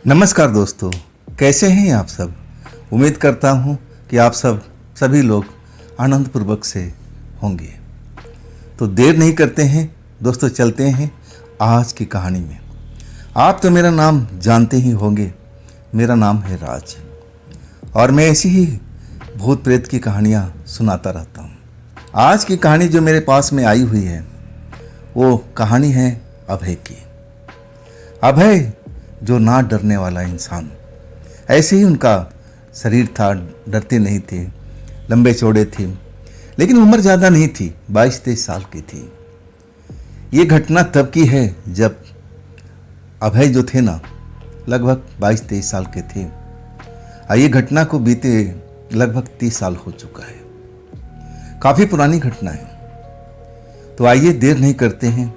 नमस्कार दोस्तों, कैसे हैं आप सब। उम्मीद करता हूं कि आप सभी लोग आनंदपूर्वक से होंगे। तो देर नहीं करते हैं दोस्तों, चलते हैं आज की कहानी में। आप तो मेरा नाम जानते ही होंगे, मेरा नाम है राज और मैं ऐसी ही भूत प्रेत की कहानियां सुनाता रहता हूं। आज की कहानी जो मेरे पास में आई हुई है वो कहानी है अभय की। अभय जो ना डरने वाला इंसान, ऐसे ही उनका शरीर था, डरते नहीं थे, लंबे चौड़े थे, लेकिन उम्र ज़्यादा नहीं थी, 22-23 साल की थी। ये घटना तब की है जब अभय जो थे ना लगभग 22-23 साल के थे और ये घटना को बीते लगभग 30 साल हो चुका है। काफ़ी पुरानी घटना है। तो आइए देर नहीं करते हैं,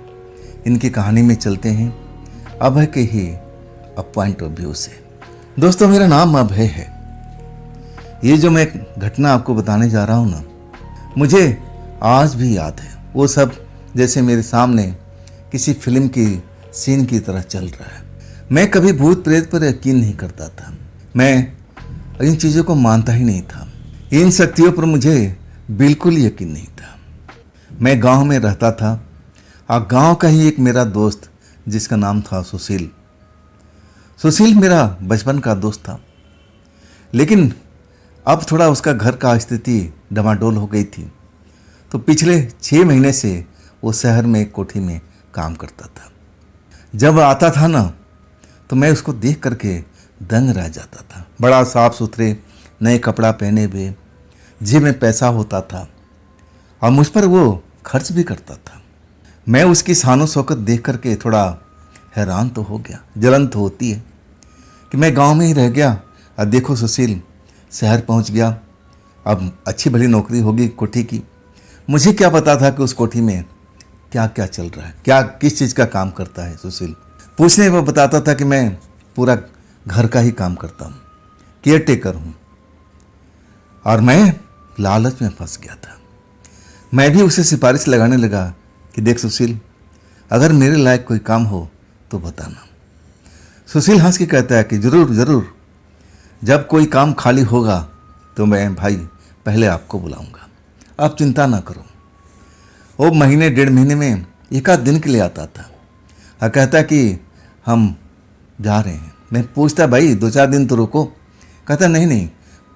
इनकी कहानी में चलते हैं अभय के ही पॉइंट ऑफ व्यू से। दोस्तों, मेरा नाम अभय है। ये जो मैं घटना आपको बताने जा रहा हूं ना, मुझे आज भी याद है। वो सब जैसे मेरे सामने किसी फिल्म की सीन की तरह चल रहा है। मैं कभी भूत प्रेत पर यकीन नहीं करता था, मैं इन चीज़ों को मानता ही नहीं था, इन शक्तियों पर मुझे बिल्कुल यकीन नहीं था। मैं गांव में रहता था और गांव का ही एक मेरा दोस्त जिसका नाम था सुशील मेरा बचपन का दोस्त था, लेकिन अब थोड़ा उसका घर का स्थिति डमाडोल हो गई थी। तो पिछले 6 महीने से वो शहर में एक कोठी में काम करता था। जब आता था ना तो मैं उसको देख करके दंग रह जाता था। बड़ा साफ सुथरे नए कपड़ा पहने हुए, जेब में पैसा होता था और मुझ पर वो खर्च भी करता था। मैं उसकी शानो शौकत देख करके थोड़ा हैरान तो हो गया। जलन तो होती है कि मैं गांव में ही रह गया और देखो सुशील शहर पहुंच गया, अब अच्छी भली नौकरी होगी कोठी की। मुझे क्या पता था कि उस कोठी में क्या क्या चल रहा है, क्या किस चीज़ का काम करता है सुशील। पूछने वो बताता था कि मैं पूरा घर का ही काम करता हूँ, केयर टेकर हूँ। और मैं लालच में फंस गया था। मैं भी उसे सिफारिश लगाने लगा कि देख सुशील, अगर मेरे लायक कोई काम हो तो बताना। सुशील हंस के कहता है कि जरूर जरूर, जब कोई काम खाली होगा तो मैं भाई पहले आपको बुलाऊंगा, आप चिंता ना करो। वो महीने 1.5 महीने में एक आध दिन के लिए आता था और कहता कि हम जा रहे हैं। मैं पूछता भाई 2-4 दिन तो रुको। कहता नहीं नहीं,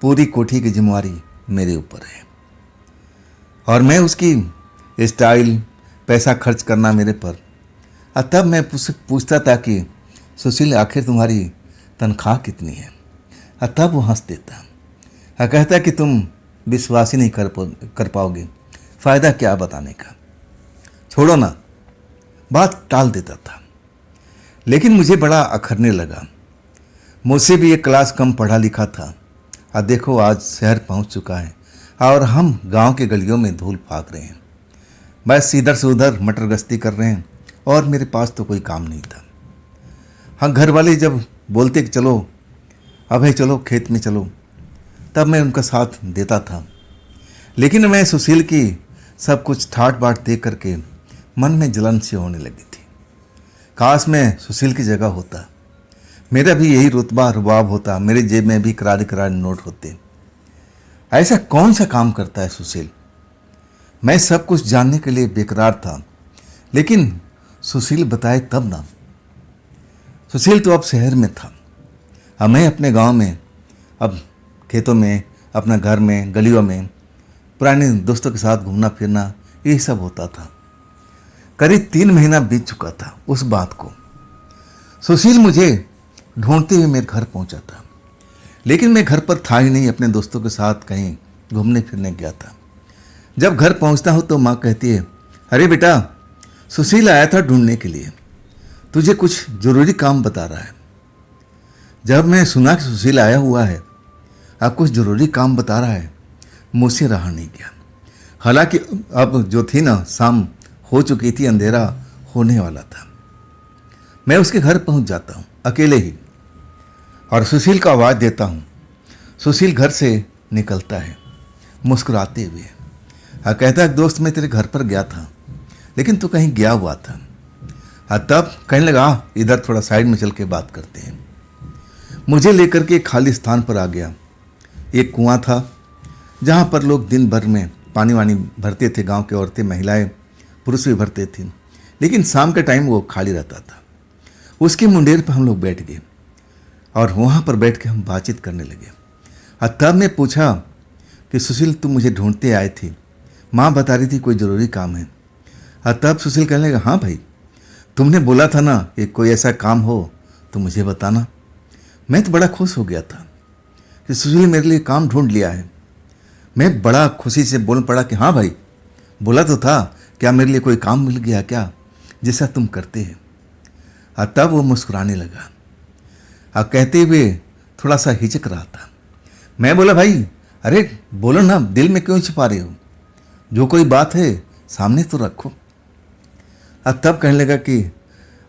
पूरी कोठी की जिम्मेवारी मेरे ऊपर है। और मैं उसकी स्टाइल, पैसा खर्च करना मेरे पर। और तब मैं उससे पूछता था कि सुशील आखिर तुम्हारी तनख्वाह कितनी है। और तब वो हंस देता और कहता कि तुम विश्वास ही नहीं कर पाओगे, फ़ायदा क्या बताने का, छोड़ो ना, बात टाल देता था। लेकिन मुझे बड़ा अखरने लगा। मुझसे भी एक क्लास कम पढ़ा लिखा था और देखो आज शहर पहुंच चुका है और हम गांव के गलियों में धूल फाक रहे हैं, बस इधर से उधर मटर गश्ती कर रहे हैं और मेरे पास तो कोई काम नहीं था। हाँ, घर वाले जब बोलते कि चलो अभय चलो खेत में चलो, तब मैं उनका साथ देता था। लेकिन मैं सुशील की सब कुछ ठाट बाट देख करके मन में जलन सी होने लगी थी। काश मैं सुशील की जगह होता, मेरा भी यही रुतबा रुबाब होता, मेरे जेब में भी करारे करारे नोट होते। ऐसा कौन सा काम करता है सुशील। मैं सब कुछ जानने के लिए बेकरार था, लेकिन सुशील बताए तब ना। सुशील तो अब शहर में था और मैं अपने गांव में, अब खेतों में, अपना घर में, गलियों में पुराने दोस्तों के साथ घूमना फिरना, यही सब होता था। करीब 3 महीना बीत चुका था उस बात को। सुशील मुझे ढूंढते हुए मेरे घर पहुंचा था, लेकिन मैं घर पर था ही नहीं, अपने दोस्तों के साथ कहीं घूमने फिरने गया था। जब घर पहुंचता हूं तो माँ कहती है, अरे बेटा, सुशील आया था ढूंढने के लिए, तुझे कुछ ज़रूरी काम बता रहा है। जब मैं सुना कि सुशील आया हुआ है और कुछ ज़रूरी काम बता रहा है, मुझसे रहा नहीं गया। हालांकि अब जो थी ना, शाम हो चुकी थी, अंधेरा होने वाला था। मैं उसके घर पहुंच जाता हूं अकेले ही और सुशील को आवाज़ देता हूं। सुशील घर से निकलता है मुस्कुराते हुए और कहता है, दोस्त मैं तेरे घर पर गया था, लेकिन तू कहीं गया हुआ था। तब कहने लगा इधर थोड़ा साइड में चल के बात करते हैं। मुझे लेकर के एक खाली स्थान पर आ गया। एक कुआं था जहाँ पर लोग दिन भर में पानी वानी भरते थे, गांव की औरतें, महिलाएं, पुरुष भी भरते थे, लेकिन शाम के टाइम वो खाली रहता था। उसके मुंडेर पर हम लोग बैठ गए और वहाँ पर बैठ के हम बातचीत करने लगे। और तब मैं पूछा कि सुशील, तुम मुझे ढूंढते आए थे, माँ बता रही थी कोई ज़रूरी काम है। और तब सुशील कहने लगा, हाँ भाई, तुमने बोला था ना कि कोई ऐसा काम हो तो मुझे बताना। मैं तो बड़ा खुश हो गया था कि सुशील मेरे लिए काम ढूंढ लिया है। मैं बड़ा खुशी से बोल पड़ा कि हाँ भाई, बोला तो था, क्या मेरे लिए कोई काम मिल गया क्या जैसा तुम करते हैं। और तब वो मुस्कुराने लगा और कहते हुए थोड़ा सा हिचक रहा था। मैं बोला, भाई अरे बोलो ना, दिल में क्यों छिपा रहे हो, जो कोई बात है सामने तो रखो। और तब कहने लगा कि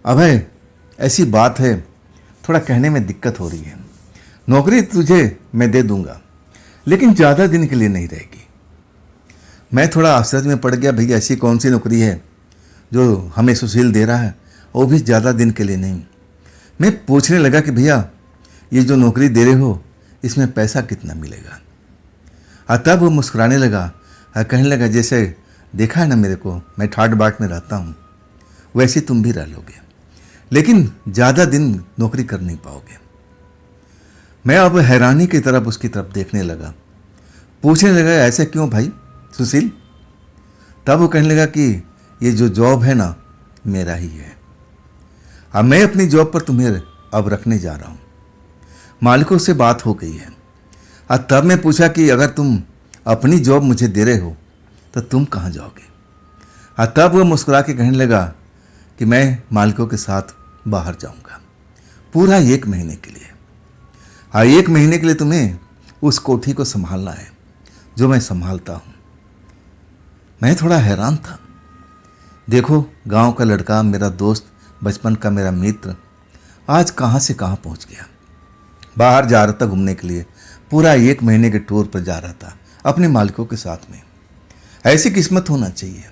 अभय, ऐसी बात है, थोड़ा कहने में दिक्कत हो रही है। नौकरी तुझे मैं दे दूंगा, लेकिन ज़्यादा दिन के लिए नहीं रहेगी। मैं थोड़ा आश्चर्य में पड़ गया, भैया ऐसी कौन सी नौकरी है जो हमें सुशील दे रहा है, वो भी ज़्यादा दिन के लिए नहीं। मैं पूछने लगा कि भैया ये जो नौकरी दे रहे हो इसमें पैसा कितना मिलेगा। और तब वो मुस्कुराने लगा और कहने लगा, जैसे देखा है ना मेरे को, मैं ठाट बाट में रहता हूँ, वैसे तुम भी रह लोगे, लेकिन ज़्यादा दिन नौकरी कर नहीं पाओगे। मैं अब हैरानी की तरफ उसकी तरफ देखने लगा, पूछने लगा, ऐसे क्यों भाई सुशील। तब वो कहने लगा कि ये जो जॉब है ना मेरा ही है, अब मैं अपनी जॉब पर तुम्हें अब रखने जा रहा हूँ। मालिकों से बात हो गई है। और तब मैं पूछा कि अगर तुम अपनी जॉब मुझे दे रहे हो तो तुम कहाँ जाओगे। और तब वो मुस्कुरा के कहने लगा कि मैं मालिकों के साथ बाहर जाऊँगा पूरा 1 महीने के लिए। और 1 महीने के लिए तुम्हें उस कोठी को संभालना है जो मैं संभालता हूँ। मैं थोड़ा हैरान था। देखो, गांव का लड़का, मेरा दोस्त, बचपन का मेरा मित्र, आज कहाँ से कहाँ पहुँच गया। बाहर जा रहा था घूमने के लिए, पूरा 1 महीने के टूर पर जा रहा था अपने मालिकों के साथ में। ऐसी किस्मत होना चाहिए।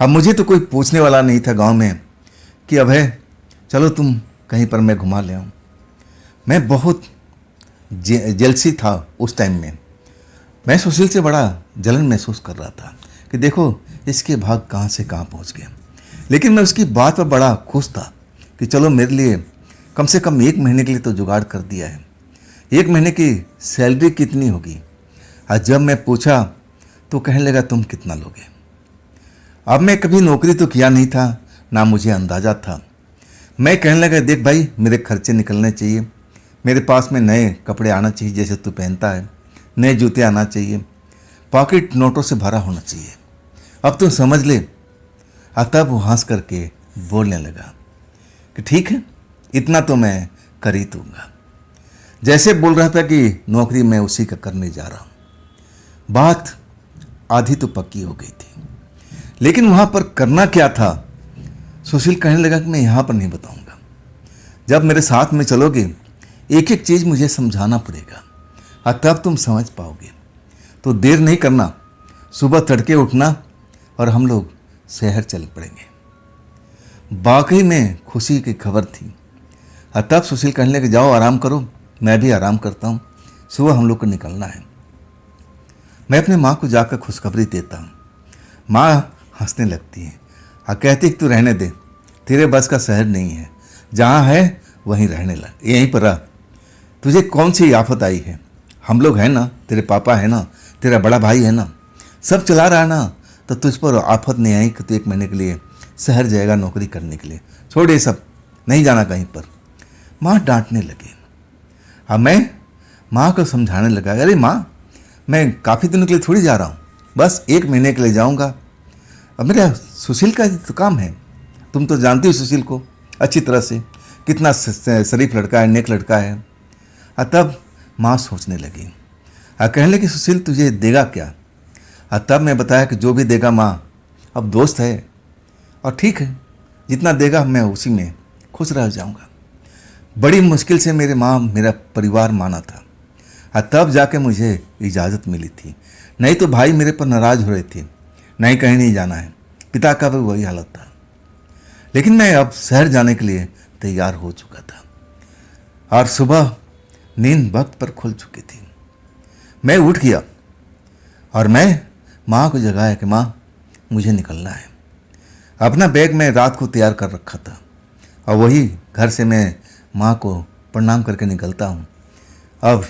अब मुझे तो कोई पूछने वाला नहीं था गांव में कि अभय चलो तुम कहीं पर मैं घुमा ले आऊँ। मैं बहुत जेलसी था उस टाइम में। मैं सुशील से बड़ा जलन महसूस कर रहा था कि देखो इसके भाग कहाँ से कहाँ पहुँच गए। लेकिन मैं उसकी बात पर बड़ा खुश था कि चलो मेरे लिए कम से कम 1 महीने के लिए तो जुगाड़ कर दिया है। 1 महीने की सैलरी कितनी होगी। और जब मैं पूछा तो कहने लगा, तुम कितना लोगे। अब मैं कभी नौकरी तो किया नहीं था, ना मुझे अंदाज़ा था। मैं कहने लगा, देख भाई, मेरे खर्चे निकलने चाहिए, मेरे पास में नए कपड़े आना चाहिए जैसे तू पहनता है, नए जूते आना चाहिए, पॉकेट नोटों से भरा होना चाहिए, अब तुम समझ ले। और तब वो हंस करके बोलने लगा कि ठीक है, इतना तो मैं कर ही दूंगा। जैसे बोल रहा था कि नौकरी मैं उसी का करने जा रहा हूँ। बात आधी तो पक्की हो गई थी, लेकिन वहाँ पर करना क्या था, सुशील कहने लगा कि मैं यहाँ पर नहीं बताऊँगा, जब मेरे साथ में चलोगे एक एक चीज़ मुझे समझाना पड़ेगा और तब तुम समझ पाओगे। तो देर नहीं करना, सुबह तड़के उठना और हम लोग शहर चल पड़ेंगे। वाकई में खुशी की खबर थी। और तब सुशील कहने लगे, जाओ आराम करो, मैं भी आराम करता हूँ, सुबह हम लोग को निकलना है। मैं अपने माँ को जाकर खुशखबरी देता हूँ। माँ हंसने लगती है और कहती कि तू रहने दे, तेरे बस का शहर नहीं है, जहाँ है वहीं रहने लग, यहीं पर रह, तुझे कौन सी आफत आई है। हम लोग हैं ना, तेरे पापा है ना, तेरा बड़ा भाई है ना, सब चला रहा है ना, तो तुझ पर आफत नहीं आई कि तू 1 महीने के लिए शहर जाएगा नौकरी करने के लिए। छोड़ ये सब, नहीं जाना कहीं पर। माँ डांटने लगी। अब मैं माँ को समझाने लगा, अरे माँ, मैं काफ़ी दिनों के लिए थोड़ी जा रहा हूँ, बस 1 महीने के लिए जाऊँगा। अब मेरा सुशील का तो काम है, तुम तो जानती हो सुशील को अच्छी तरह से, कितना शरीफ लड़का है, नेक लड़का है। और तब माँ सोचने लगी और कहने लगी, सुशील तुझे देगा क्या। और तब मैं बताया कि जो भी देगा माँ, अब दोस्त है और ठीक है, जितना देगा मैं उसी में खुश रह जाऊँगा। बड़ी मुश्किल से मेरे माँ मेरा परिवार माना था और तब जाके मुझे इजाज़त मिली थी, नहीं तो भाई मेरे पर नाराज़ हो रहे थे, नहीं कहीं नहीं जाना है। पिता का भी वही हालत था। लेकिन मैं अब शहर जाने के लिए तैयार हो चुका था और सुबह नींद वक्त पर खुल चुकी थी। मैं उठ गया और मैं माँ को जगाया कि माँ, मुझे निकलना है। अपना बैग मैं रात को तैयार कर रखा था और वही घर से मैं माँ को प्रणाम करके निकलता हूँ। अब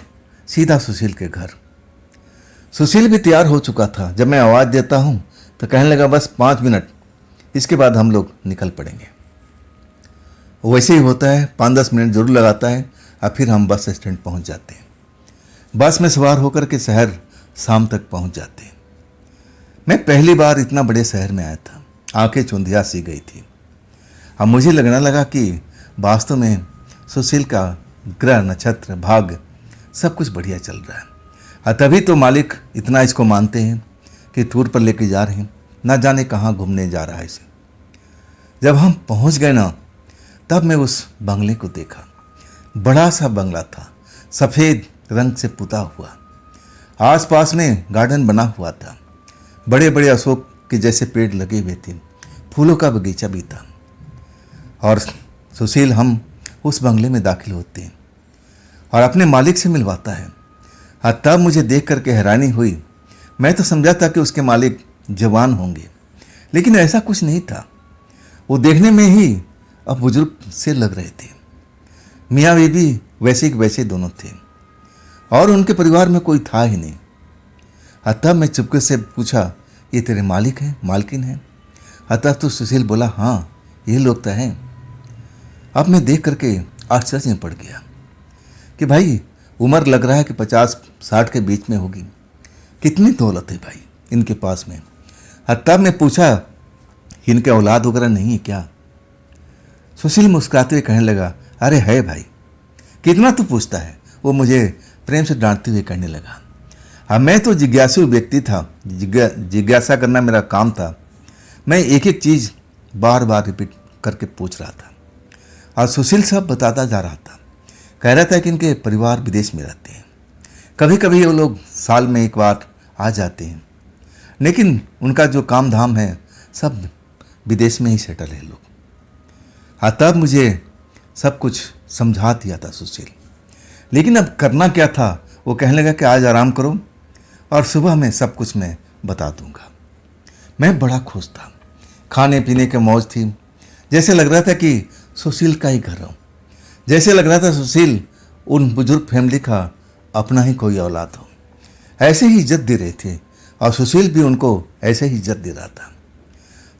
सीधा सुशील के घर। सुशील भी तैयार हो चुका था। जब मैं आवाज़ देता हूँ तो कहने लगा बस 5 मिनट, इसके बाद हम लोग निकल पड़ेंगे। वैसे ही होता है, 5-10 मिनट जरूर लगाता है और फिर हम बस स्टैंड पहुँच जाते हैं। बस में सवार होकर के शहर शाम तक पहुँच जाते हैं। मैं पहली बार इतना बड़े शहर में आया था। आंखें चुंधिया सी गई थी। अब मुझे लगने लगा कि वास्तव में सुशील का ग्रह नक्षत्र भाग्य सब कुछ बढ़िया चल रहा है। और तभी तो मालिक इतना इसको मानते हैं कि टूर पर लेके जा रहे हैं, ना जाने कहाँ घूमने जा रहा है इसे। जब हम पहुंच गए ना, तब मैं उस बंगले को देखा। बड़ा सा बंगला था, सफ़ेद रंग से पुता हुआ। आसपास में गार्डन बना हुआ था। बड़े बड़े अशोक के जैसे पेड़ लगे हुए थे। फूलों का बगीचा भी था। और सुशील हम उस बंगले में दाखिल होते हैं और अपने मालिक से मिलवाता है। और तब मुझे देख करके हैरानी हुई। मैं तो समझा था कि उसके मालिक जवान होंगे, लेकिन ऐसा कुछ नहीं था। वो देखने में ही अब बुजुर्ग से लग रहे थे। मियाँ बीबी वैसे के वैसे दोनों थे और उनके परिवार में कोई था ही नहीं। और तब मैं चुपके से पूछा, ये तेरे मालिक हैं, मालकिन हैं? तब तो सुशील बोला, हाँ ये लोग तो हैं। अब मैं देख करके आश्चर्य में पड़ गया कि भाई उम्र लग रहा है कि 50-60 के बीच में होगी। कितनी दौलत है भाई इनके पास में। और तब मैं पूछा, इनके औलाद वगैरह नहीं है क्या? सुशील मुस्कुराते हुए कहने लगा, अरे है भाई, कितना तू पूछता है। वो मुझे प्रेम से डांटते हुए कहने लगा। हाँ, मैं तो जिज्ञासु व्यक्ति था। जिज्ञासा करना मेरा काम था। मैं एक एक चीज़ बार बार रिपीट करके पूछ रहा था और सुशील सब बताता जा रहा था। कह रहा था कि इनके परिवार विदेश में रहते हैं। कभी कभी वो लोग साल में एक बार आ जाते हैं, लेकिन उनका जो काम धाम है सब विदेश में ही सेटल है लोग। हाँ, तब मुझे सब कुछ समझा दिया था सुशील। लेकिन अब करना क्या था? वो कहने लगा कि आज आराम करो और सुबह में सब कुछ मैं बता दूंगा। मैं बड़ा खुश था। खाने पीने के मौज थी। जैसे लग रहा था कि सुशील का ही घर हो। जैसे लग रहा था सुशील उन बुजुर्ग फैमिली का अपना ही कोई औलाद हो। ऐसे ही इज्जत दे रहे थे और सुशील भी उनको ऐसे ही इज्जत दे रहा था।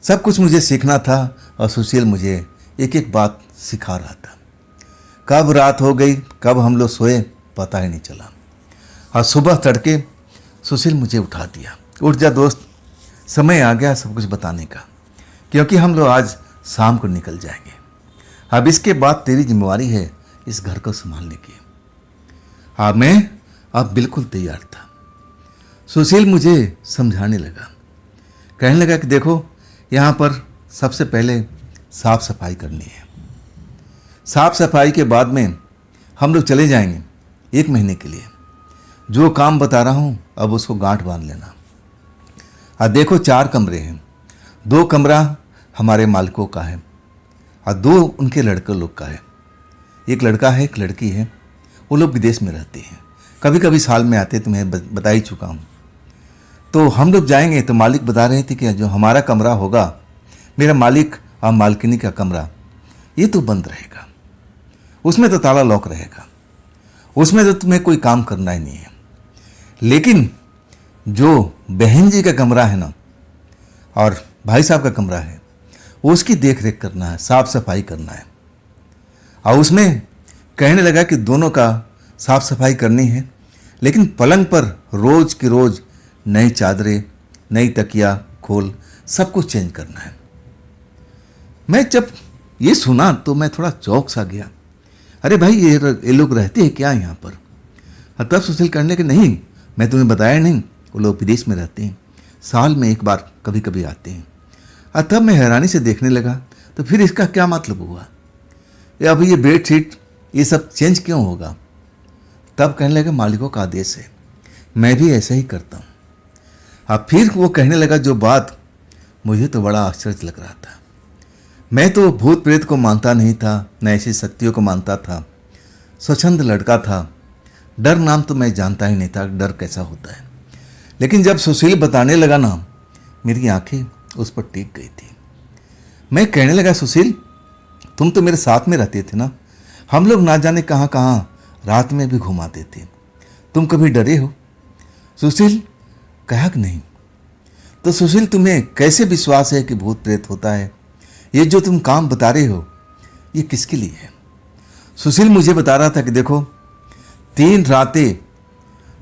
सब कुछ मुझे सीखना था और सुशील मुझे एक एक बात सिखा रहा था। कब रात हो गई, कब हम लोग सोए, पता ही नहीं चला। और सुबह तड़के सुशील मुझे उठा दिया, उठ जा दोस्त, समय आ गया सब कुछ बताने का, क्योंकि हम लोग आज शाम को निकल जाएंगे। अब इसके बाद तेरी जिम्मेवारी है इस घर को संभालने की। हाँ, मैं अब बिल्कुल तैयार था। सुशील मुझे समझाने लगा। कहने लगा कि देखो, यहाँ पर सबसे पहले साफ सफाई करनी है। साफ सफाई के बाद में हम लोग चले जाएंगे 1 महीने के लिए। जो काम बता रहा हूँ अब उसको गांठ बांध लेना। देखो 4 कमरे हैं। 2 कमरा हमारे मालिकों का है और 2 उनके लड़के लोग का है। एक लड़का है, एक लड़की है। वो लोग विदेश में रहते हैं, कभी कभी साल में आते, तुम्हें बता ही चुका हूँ। तो हम लोग जाएंगे तो मालिक बता रहे थे कि जो हमारा कमरा होगा, मेरा मालिक और मालकिनी का कमरा, ये तो बंद रहेगा। उसमें तो ताला लॉक रहेगा। उसमें तो तुम्हें कोई काम करना ही नहीं है। लेकिन जो बहन जी का कमरा है ना, और भाई साहब का कमरा है, उसकी देख रेख करना है, साफ सफाई करना है। और उसमें कहने लगा कि दोनों का साफ सफाई करनी है, लेकिन पलंग पर रोज की रोज नई चादरें, नई तकिया खोल सब कुछ चेंज करना है। मैं जब ये सुना तो मैं थोड़ा चौंक सा गया। अरे भाई, ये लोग रहते हैं क्या यहाँ पर? तब सुशील कहने कि नहीं, मैं तुम्हें बताया नहीं, वो लोग विदेश में रहते हैं, साल में एक बार कभी कभी आते हैं। तब मैं हैरानी से देखने लगा, तो फिर इसका क्या मतलब हुआ? अब ये बेड शीट ये सब चेंज क्यों होगा? तब कहने लगा मालिकों का आदेश है, मैं भी ऐसा ही करता हूँ। अब फिर वो कहने लगा जो बात, मुझे तो बड़ा आश्चर्य लग रहा था। मैं तो भूत प्रेत को मानता नहीं था, न ऐसी शक्तियों को मानता था। स्वच्छंद लड़का था, डर नाम तो मैं जानता ही नहीं था डर कैसा होता है। लेकिन जब सुशील बताने लगा ना, मेरी आंखें उस पर टिक गई थी। मैं कहने लगा, सुशील तुम तो मेरे साथ में रहते थे ना, हम लोग ना जाने कहाँ कहाँ रात में भी घुमाते थे, तुम कभी डरे हो? सुशील कहा कि नहीं। तो सुशील तुम्हें कैसे विश्वास है कि भूत प्रेत होता है? ये जो तुम काम बता रहे हो ये किसके लिए है? सुशील मुझे बता रहा था कि देखो 3 रातें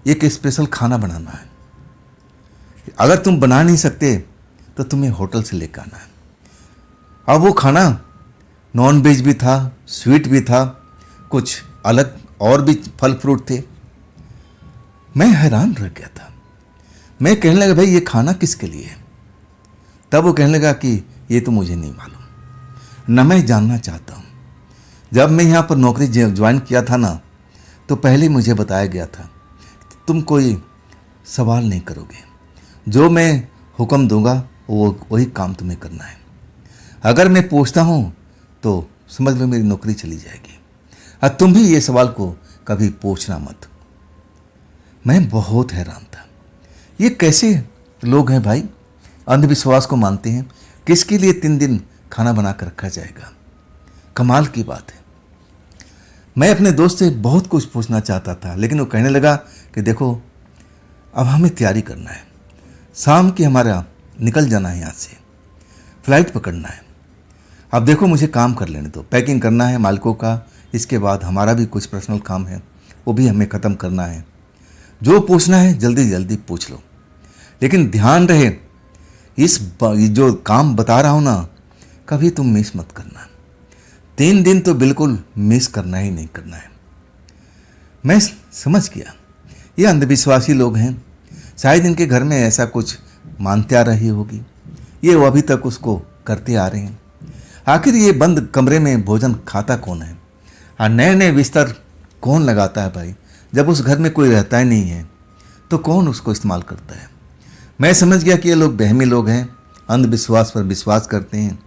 एक स्पेशल खाना बनाना है, अगर तुम बना नहीं सकते तो तुम्हें होटल से लेकर आना है। अब वो खाना नॉन वेज भी था, स्वीट भी था, कुछ अलग और भी फल फ्रूट थे। मैं हैरान रह गया था। मैं कहने लगा, भाई ये खाना किसके लिए है? तब वो कहने लगा कि ये तो मुझे नहीं मालूम, न मैं जानना चाहता हूँ। जब मैं यहाँ पर नौकरी ज्वाइन किया था ना, तो पहले मुझे बताया गया था तुम कोई सवाल नहीं करोगे, जो मैं हुक्म दूंगा वो वही काम तुम्हें करना है। अगर मैं पूछता हूँ तो समझ लो मेरी नौकरी चली जाएगी, और तुम भी ये सवाल को कभी पूछना मत। मैं बहुत हैरान था, ये कैसे लोग हैं भाई, अंधविश्वास को मानते हैं। किसके लिए 3 दिन खाना बना कर रखा जाएगा? कमाल की बात है। मैं अपने दोस्त से बहुत कुछ पूछना चाहता था, लेकिन वो कहने लगा कि देखो अब हमें तैयारी करना है, शाम की हमारा निकल जाना है यहाँ से, फ्लाइट पकड़ना है। अब देखो मुझे काम कर लेने दो, पैकिंग करना है मालिकों का, इसके बाद हमारा भी कुछ पर्सनल काम है वो भी हमें ख़त्म करना है। जो पूछना है जल्दी जल्दी पूछ लो, लेकिन ध्यान रहे जो काम बता रहा हूँ ना, कभी तुम मिस मत करना। 3 दिन तो बिल्कुल मिस करना ही नहीं करना है। मैं समझ गया ये अंधविश्वासी लोग हैं, शायद इनके घर में ऐसा कुछ मानते आ रही होगी, ये वो अभी तक उसको करते आ रहे हैं। आखिर ये बंद कमरे में भोजन खाता कौन है, और नए नए बिस्तर कौन लगाता है भाई? जब उस घर में कोई रहता ही नहीं है तो कौन उसको इस्तेमाल करता है? मैं समझ गया कि ये लोग बहमी लोग हैं, अंधविश्वास पर विश्वास करते हैं।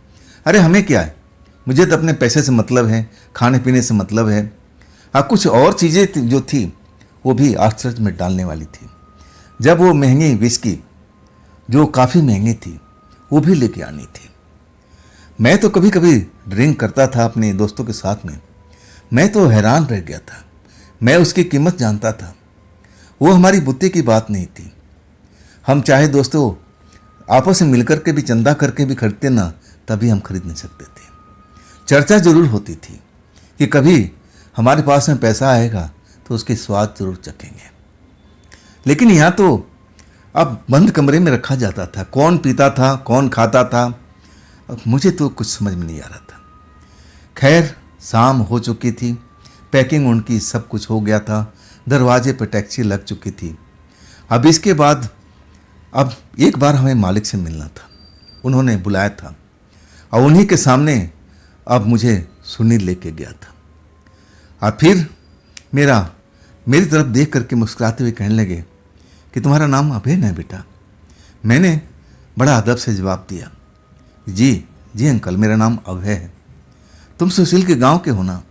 अरे हमें क्या है, मुझे तो अपने पैसे से मतलब है, खाने पीने से मतलब है। हाँ, कुछ और चीज़ें जो थी वो भी आश्चर्य में डालने वाली थी। जब वो महंगी विस्की जो काफ़ी महंगी थी वो भी लेके आनी थी। मैं तो कभी कभी ड्रिंक करता था अपने दोस्तों के साथ में, मैं तो हैरान रह गया था। मैं उसकी कीमत जानता था, वो हमारी बुद्धि की बात नहीं थी। हम चाहे दोस्तों आपस में मिलकर के भी चंदा करके भी खरीदते ना, तभी हम खरीद नहीं सकते थे। चर्चा जरूर होती थी कि कभी हमारे पास में पैसा आएगा तो उसके स्वाद जरूर चखेंगे, लेकिन यहाँ तो अब बंद कमरे में रखा जाता था। कौन पीता था, कौन खाता था, अब मुझे तो कुछ समझ में नहीं आ रहा था। खैर शाम हो चुकी थी, पैकिंग उनकी सब कुछ हो गया था, दरवाजे पर टैक्सी लग चुकी थी। अब इसके बाद अब एक बार हमें मालिक से मिलना था, उन्होंने बुलाया था, और उन्हीं के सामने अब मुझे सुनील लेके गया था। और फिर मेरी तरफ देख करके मुस्कुराते हुए कहने लगे कि तुम्हारा नाम अभय है बेटा? मैंने बड़ा अदब से जवाब दिया, जी जी अंकल, मेरा नाम अभय है। तुम सुशील के गांव के हो ना?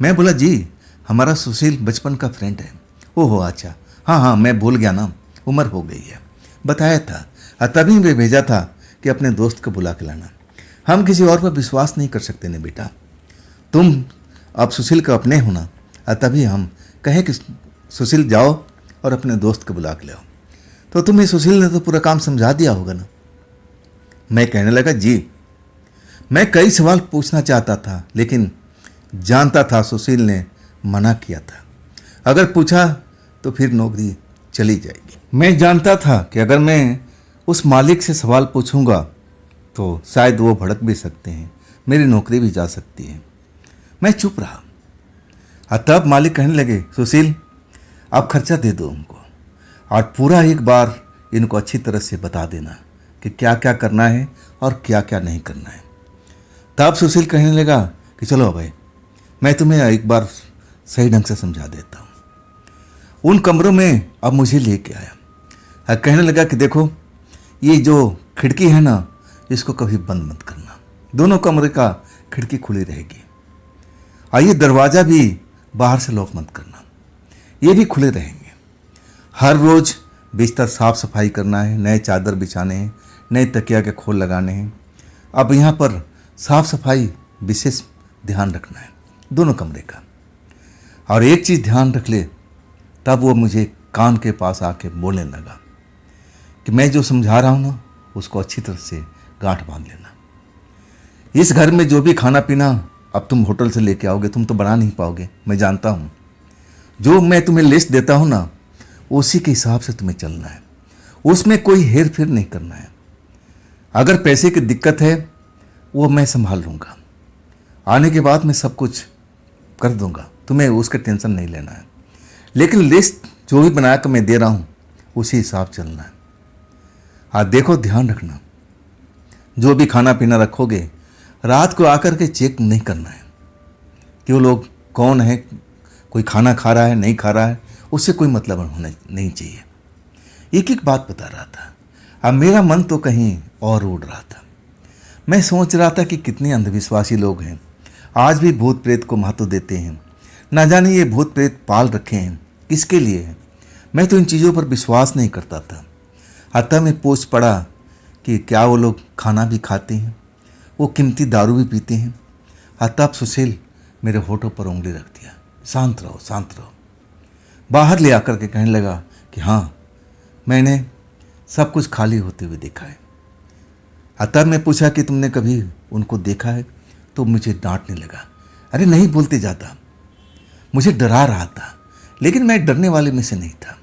मैं बोला जी, हमारा सुशील बचपन का फ्रेंड है। ओहो अच्छा, हाँ हाँ मैं भूल गया ना, उम्र हो गई है, बताया था। और तभी मैं भेजा था कि अपने दोस्त को बुला के लाना। हम किसी और पर विश्वास नहीं कर सकते ना बेटा, तुम अब सुशील का अपने होना, और तभी हम कहें कि सुशील जाओ और अपने दोस्त को बुला के लाओ। तो तुम्हें सुशील ने तो पूरा काम समझा दिया होगा ना? मैं कहने लगा जी, मैं कई सवाल पूछना चाहता था, लेकिन जानता था सुशील ने मना किया था। अगर पूछा तो फिर नौकरी चली जाएगी। मैं जानता था कि अगर मैं उस मालिक से सवाल पूछूंगा तो शायद वो भड़क भी सकते हैं, मेरी नौकरी भी जा सकती है। मैं चुप रहा, और तब मालिक कहने लगे, सुशील आप खर्चा दे दो उनको, और पूरा एक बार इनको अच्छी तरह से बता देना कि क्या क्या करना है और क्या क्या नहीं करना है। तब सुशील कहने लगा कि चलो भाई, मैं तुम्हें एक बार सही ढंग से समझा देता हूँ। उन कमरों में अब मुझे लेके आया और कहने लगा कि देखो ये जो खिड़की है ना, इसको कभी बंद मत करना, दोनों कमरे का खिड़की खुली रहेगी, और ये दरवाज़ा भी बाहर से लॉक मत करना। ये भी खुले रहेंगे। हर रोज़ बिस्तर साफ सफाई करना है, नए चादर बिछाने हैं, नए तकिया के खोल लगाने हैं। अब यहाँ पर साफ सफाई विशेष ध्यान रखना है दोनों कमरे का। और एक चीज़ ध्यान रख ले, तब वो मुझे कान के पास आके बोलने लगा कि मैं जो समझा रहा हूँ ना, उसको अच्छी तरह से गांठ बांध लेना। इस घर में जो भी खाना पीना अब तुम होटल से लेके आओगे, तुम तो बना नहीं पाओगे, मैं जानता हूँ। जो मैं तुम्हें लिस्ट देता हूँ ना, उसी के हिसाब से तुम्हें चलना है, उसमें कोई हेर फेर नहीं करना है। अगर पैसे की दिक्कत है वो मैं संभाल लूँगा, आने के बाद मैं सब कुछ कर दूँगा, तुम्हें उसका टेंशन नहीं लेना है। लेकिन लिस्ट जो भी बना कर मैं दे रहा हूँ उसी हिसाब चलना है। हाँ देखो, ध्यान रखना, जो भी खाना पीना रखोगे रात को आकर के चेक नहीं करना है कि वो लोग कौन है, कोई खाना खा रहा है नहीं खा रहा है, उससे कोई मतलब होना नहीं चाहिए। एक एक बात बता रहा था। अब मेरा मन तो कहीं और उड़ रहा था। मैं सोच रहा था कि कितने अंधविश्वासी लोग हैं, आज भी भूत प्रेत को महत्व देते हैं। ना जाने ये भूत प्रेत पाल रखे हैं किसके लिए है। मैं तो इन चीज़ों पर विश्वास नहीं करता था। अतः मैं पूछ पड़ा कि क्या वो लोग खाना भी खाते हैं, वो कीमती दारू भी पीते हैं। तब सुशील मेरे होठों पर उंगली रख दिया, शांत रहो शांत रहो। बाहर ले आकर के कहने लगा कि हाँ, मैंने सब कुछ खाली होते हुए देखा है। तब मैं पूछा कि तुमने कभी उनको देखा है, तो मुझे डांटने लगा। अरे नहीं बोलते जाता, मुझे डरा रहा था, लेकिन मैं डरने वाले में से नहीं था।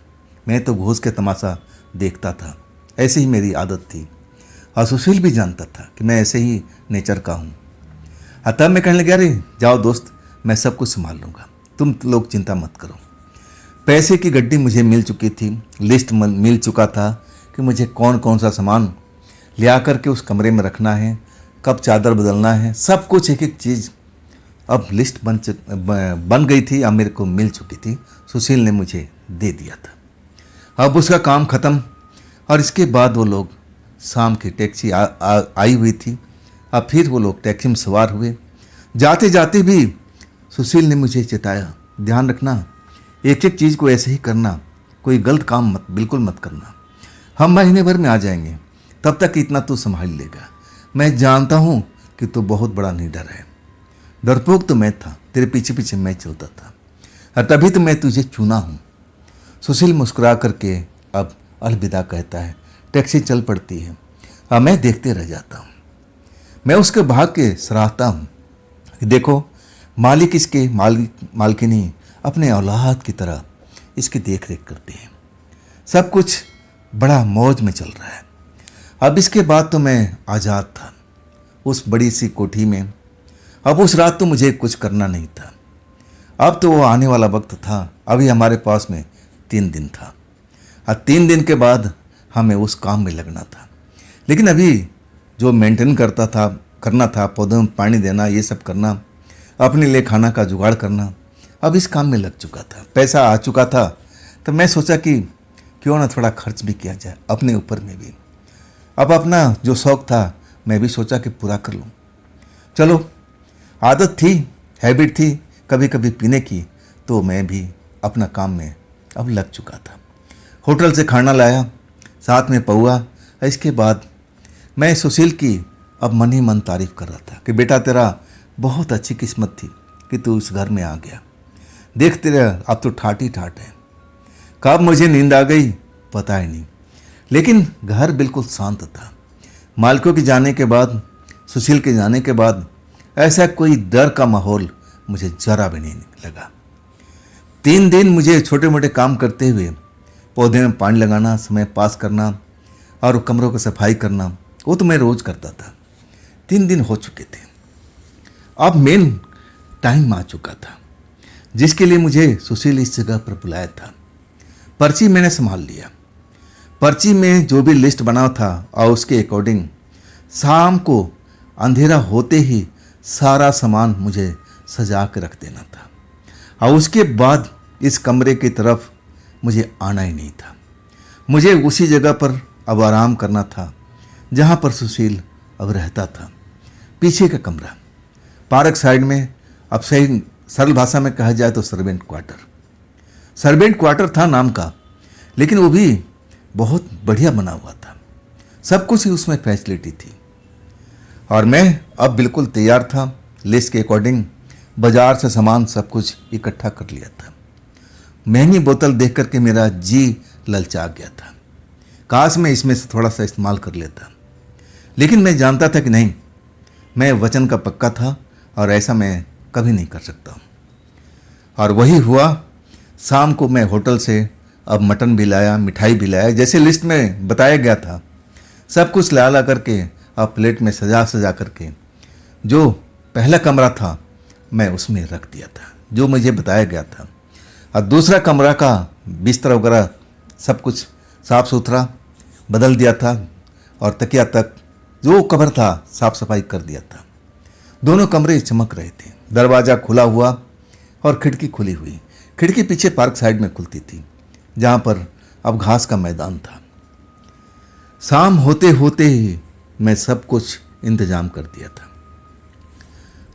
मैं तो घूस के तमाशा देखता था, ऐसे ही मेरी आदत थी। और सुशील भी जानता था कि मैं ऐसे ही नेचर का हूँ। तब मैं कहने लगा, अरे जाओ दोस्त, मैं सब कुछ संभाल लूँगा, तुम लोग चिंता मत करो। पैसे की गड्डी मुझे मिल चुकी थी, लिस्ट मिल चुका था कि मुझे कौन कौन सा सामान ले आकर के उस कमरे में रखना है, कब चादर बदलना है, सब कुछ एक एक चीज़ अब लिस्ट बन गई थी, अब मेरे को मिल चुकी थी। सुशील ने मुझे दे दिया था। अब उसका काम ख़त्म। और इसके बाद वो लोग, शाम की टैक्सी आई हुई थी। अब फिर वो लोग टैक्सी में सवार हुए। जाते जाते भी सुशील ने मुझे चेताया, ध्यान रखना, एक एक चीज़ को ऐसे ही करना, कोई गलत काम बिल्कुल मत करना। हम महीने भर में आ जाएंगे, तब तक इतना तू संभाल लेगा। मैं जानता हूँ कि तू बहुत बड़ा निडर है। डरपोक तो मैं था, तेरे पीछे पीछे मैं चलता था, और तभी तो मैं तुझे चुना हूँ। सुशील मुस्कुरा करके अब अलविदा कहता है। टैक्सी चल पड़ती है। अब मैं देखते रह जाता हूँ। मैं उसके भाग के सराहता हूँ। देखो, मालिक इसके मालकिनी अपने औलाद की तरह इसकी देख रेख करते हैं। सब कुछ बड़ा मौज में चल रहा है। अब इसके बाद तो मैं आज़ाद था उस बड़ी सी कोठी में। अब उस रात तो मुझे कुछ करना नहीं था। अब तो वो आने वाला वक्त था। अभी हमारे पास में 3 दिन था, और 3 दिन के बाद हमें उस काम में लगना था। लेकिन अभी जो मेंटेन करना था, पौधों में पानी देना, ये सब करना, अपने लिए खाना का जुगाड़ करना, अब इस काम में लग चुका था। पैसा आ चुका था, तो मैं सोचा कि क्यों ना थोड़ा खर्च भी किया जाए अपने ऊपर में भी। अब अपना जो शौक़ था मैं भी सोचा कि पूरा कर लूँ। चलो, आदत थी, हैबिट थी कभी कभी पीने की, तो मैं भी अपना काम में अब लग चुका था। होटल से खाना लाया, साथ में पौआ। इसके बाद मैं सुशील की अब मन ही मन तारीफ़ कर रहा था कि बेटा, तेरा बहुत अच्छी किस्मत थी कि तू इस घर में आ गया। देख तेरा अब तो ठाट ही ठाट है। कब मुझे नींद आ गई पता ही नहीं, लेकिन घर बिल्कुल शांत था। मालिकों के जाने के बाद, सुशील के जाने के बाद ऐसा कोई डर का माहौल मुझे जरा भी नहीं लगा। 3 दिन मुझे छोटे मोटे काम करते हुए, पौधे में पानी लगाना, समय पास करना और कमरों की सफाई करना, वो तो मैं रोज़ करता था। 3 दिन हो चुके थे। अब मेन टाइम आ चुका था जिसके लिए मुझे सुशील इस जगह पर बुलाया था। पर्ची मैंने संभाल लिया। पर्ची में जो भी लिस्ट बना था और उसके अकॉर्डिंग शाम को अंधेरा होते ही सारा सामान मुझे सजा के रख देना था, और उसके बाद इस कमरे की तरफ मुझे आना ही नहीं था। मुझे उसी जगह पर अब आराम करना था जहाँ पर सुशील अब रहता था, पीछे का कमरा, पार्क साइड में। अब सही सरल भाषा में कहा जाए तो सर्वेंट क्वार्टर। सर्वेंट क्वार्टर था नाम का, लेकिन वो भी बहुत बढ़िया बना हुआ था। सब कुछ ही उसमें फैसिलिटी थी और मैं अब बिल्कुल तैयार था। लिस्ट के अकॉर्डिंग बाजार से सामान सब कुछ इकट्ठा कर लिया था। महंगी बोतल देख करके मेरा जी ललचा गया था। काश मैं इसमें से थोड़ा सा इस्तेमाल कर लेता, लेकिन मैं जानता था कि नहीं, मैं वचन का पक्का था और ऐसा मैं कभी नहीं कर सकता। और वही हुआ। शाम को मैं होटल से अब मटन भी लाया, मिठाई भी लाया, जैसे लिस्ट में बताया गया था। सब कुछ ला करके अब प्लेट में सजा सजा करके जो पहला कमरा था मैं उसमें रख दिया था, जो मुझे बताया गया था। और दूसरा कमरा का बिस्तर वगैरह सब कुछ साफ़ सुथरा बदल दिया था और तकिया तक जो कवर था साफ सफाई कर दिया था। दोनों कमरे चमक रहे थे। दरवाज़ा खुला हुआ और खिड़की खुली हुई। खिड़की पीछे पार्क साइड में खुलती थी, जहाँ पर अब घास का मैदान था। शाम होते होते ही मैं सब कुछ इंतजाम कर दिया था।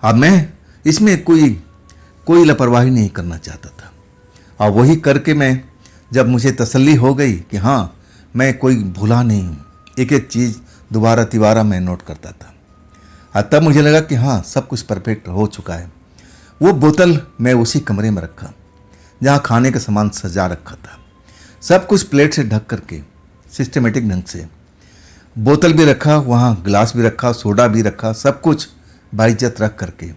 अब मैं इसमें कोई लापरवाही नहीं करना चाहता था। और वही करके मैं, जब मुझे तसल्ली हो गई कि हाँ मैं कोई भूला नहीं हूँ, एक एक चीज़ दोबारा तिबारा मैं नोट करता था। और तब मुझे लगा कि हाँ सब कुछ परफेक्ट हो चुका है। वो बोतल मैं उसी कमरे में रखा जहाँ खाने का सामान सजा रखा था। सब कुछ प्लेट से ढक करके सिस्टमेटिक ढंग से बोतल भी रखा, वहाँ गिलास भी रखा, सोडा भी रखा, सब कुछ बाइज्जत रख करके।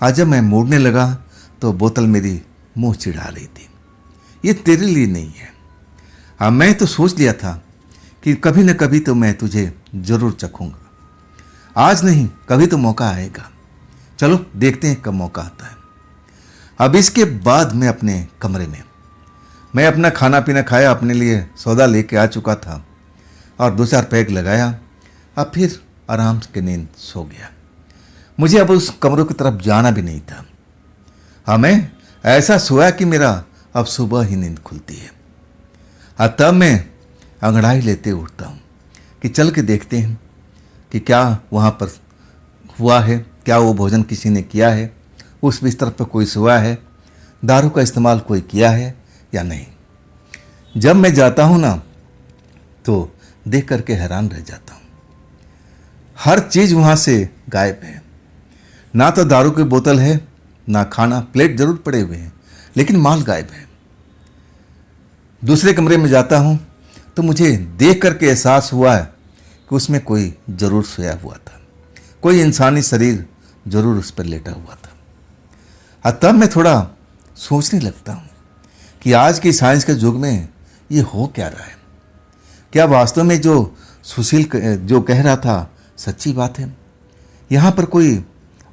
आज जब मैं मोड़ने लगा तो बोतल मेरी मुंह चिढ़ा रही थी, ये तेरे लिए नहीं है। हाँ, मैं तो सोच लिया था कि कभी न कभी तो मैं तुझे जरूर चखूंगा। आज नहीं, कभी तो मौका आएगा। चलो देखते हैं कब मौका आता है। अब इसके बाद मैं अपने कमरे में मैं अपना खाना पीना खाया, अपने लिए सौदा लेके आ चुका था और 2-4 पैग लगाया। अब फिर आराम से नींद सो गया। मुझे अब उस कमरों की तरफ जाना भी नहीं था। हाँ, मैं ऐसा सोया कि मेरा अब सुबह ही नींद खुलती है। और तब मैं अंगड़ाई लेते उठता हूँ कि चल के देखते हैं कि क्या वहाँ पर हुआ है, क्या वो भोजन किसी ने किया है, उस बिस्तर पर कोई सोया है, दारू का इस्तेमाल कोई किया है या नहीं। जब मैं जाता हूँ ना तो देख करके हैरान रह जाता हूँ। हर चीज़ वहाँ से गायब है। ना तो दारू की बोतल है, ना खाना, प्लेट जरूर पड़े हुए हैं, लेकिन माल गायब है। दूसरे कमरे में जाता हूँ तो मुझे देख करके एहसास हुआ है कि उसमें कोई जरूर सोया हुआ था, कोई इंसानी शरीर जरूर उस पर लेटा हुआ था। और तब मैं थोड़ा सोचने लगता हूँ कि आज की साइंस के युग में ये हो क्या रहा है। क्या वास्तव में जो सुशील जो कह रहा था सच्ची बात है? यहाँ पर कोई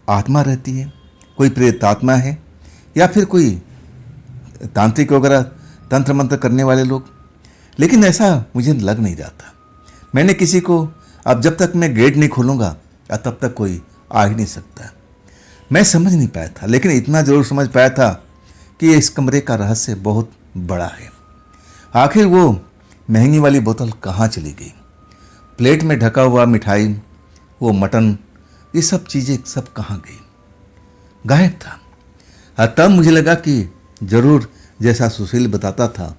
आत्मा रहती है, कोई प्रेतात्मा है, या फिर कोई तांत्रिक वगैरह तंत्र मंत्र करने वाले लोग? लेकिन ऐसा मुझे लग नहीं रहा था। मैंने किसी को, अब जब तक मैं गेट नहीं खोलूँगा तब तक कोई आ ही नहीं सकता। मैं समझ नहीं पाया था, लेकिन इतना जरूर समझ पाया था कि इस कमरे का रहस्य बहुत बड़ा है। आखिर वो महंगी वाली बोतल कहाँ चली गई? प्लेट में ढका हुआ मिठाई, वो मटन, ये सब चीज़ें सब कहाँ गई? गायब था। तब मुझे लगा कि जरूर जैसा सुशील बताता था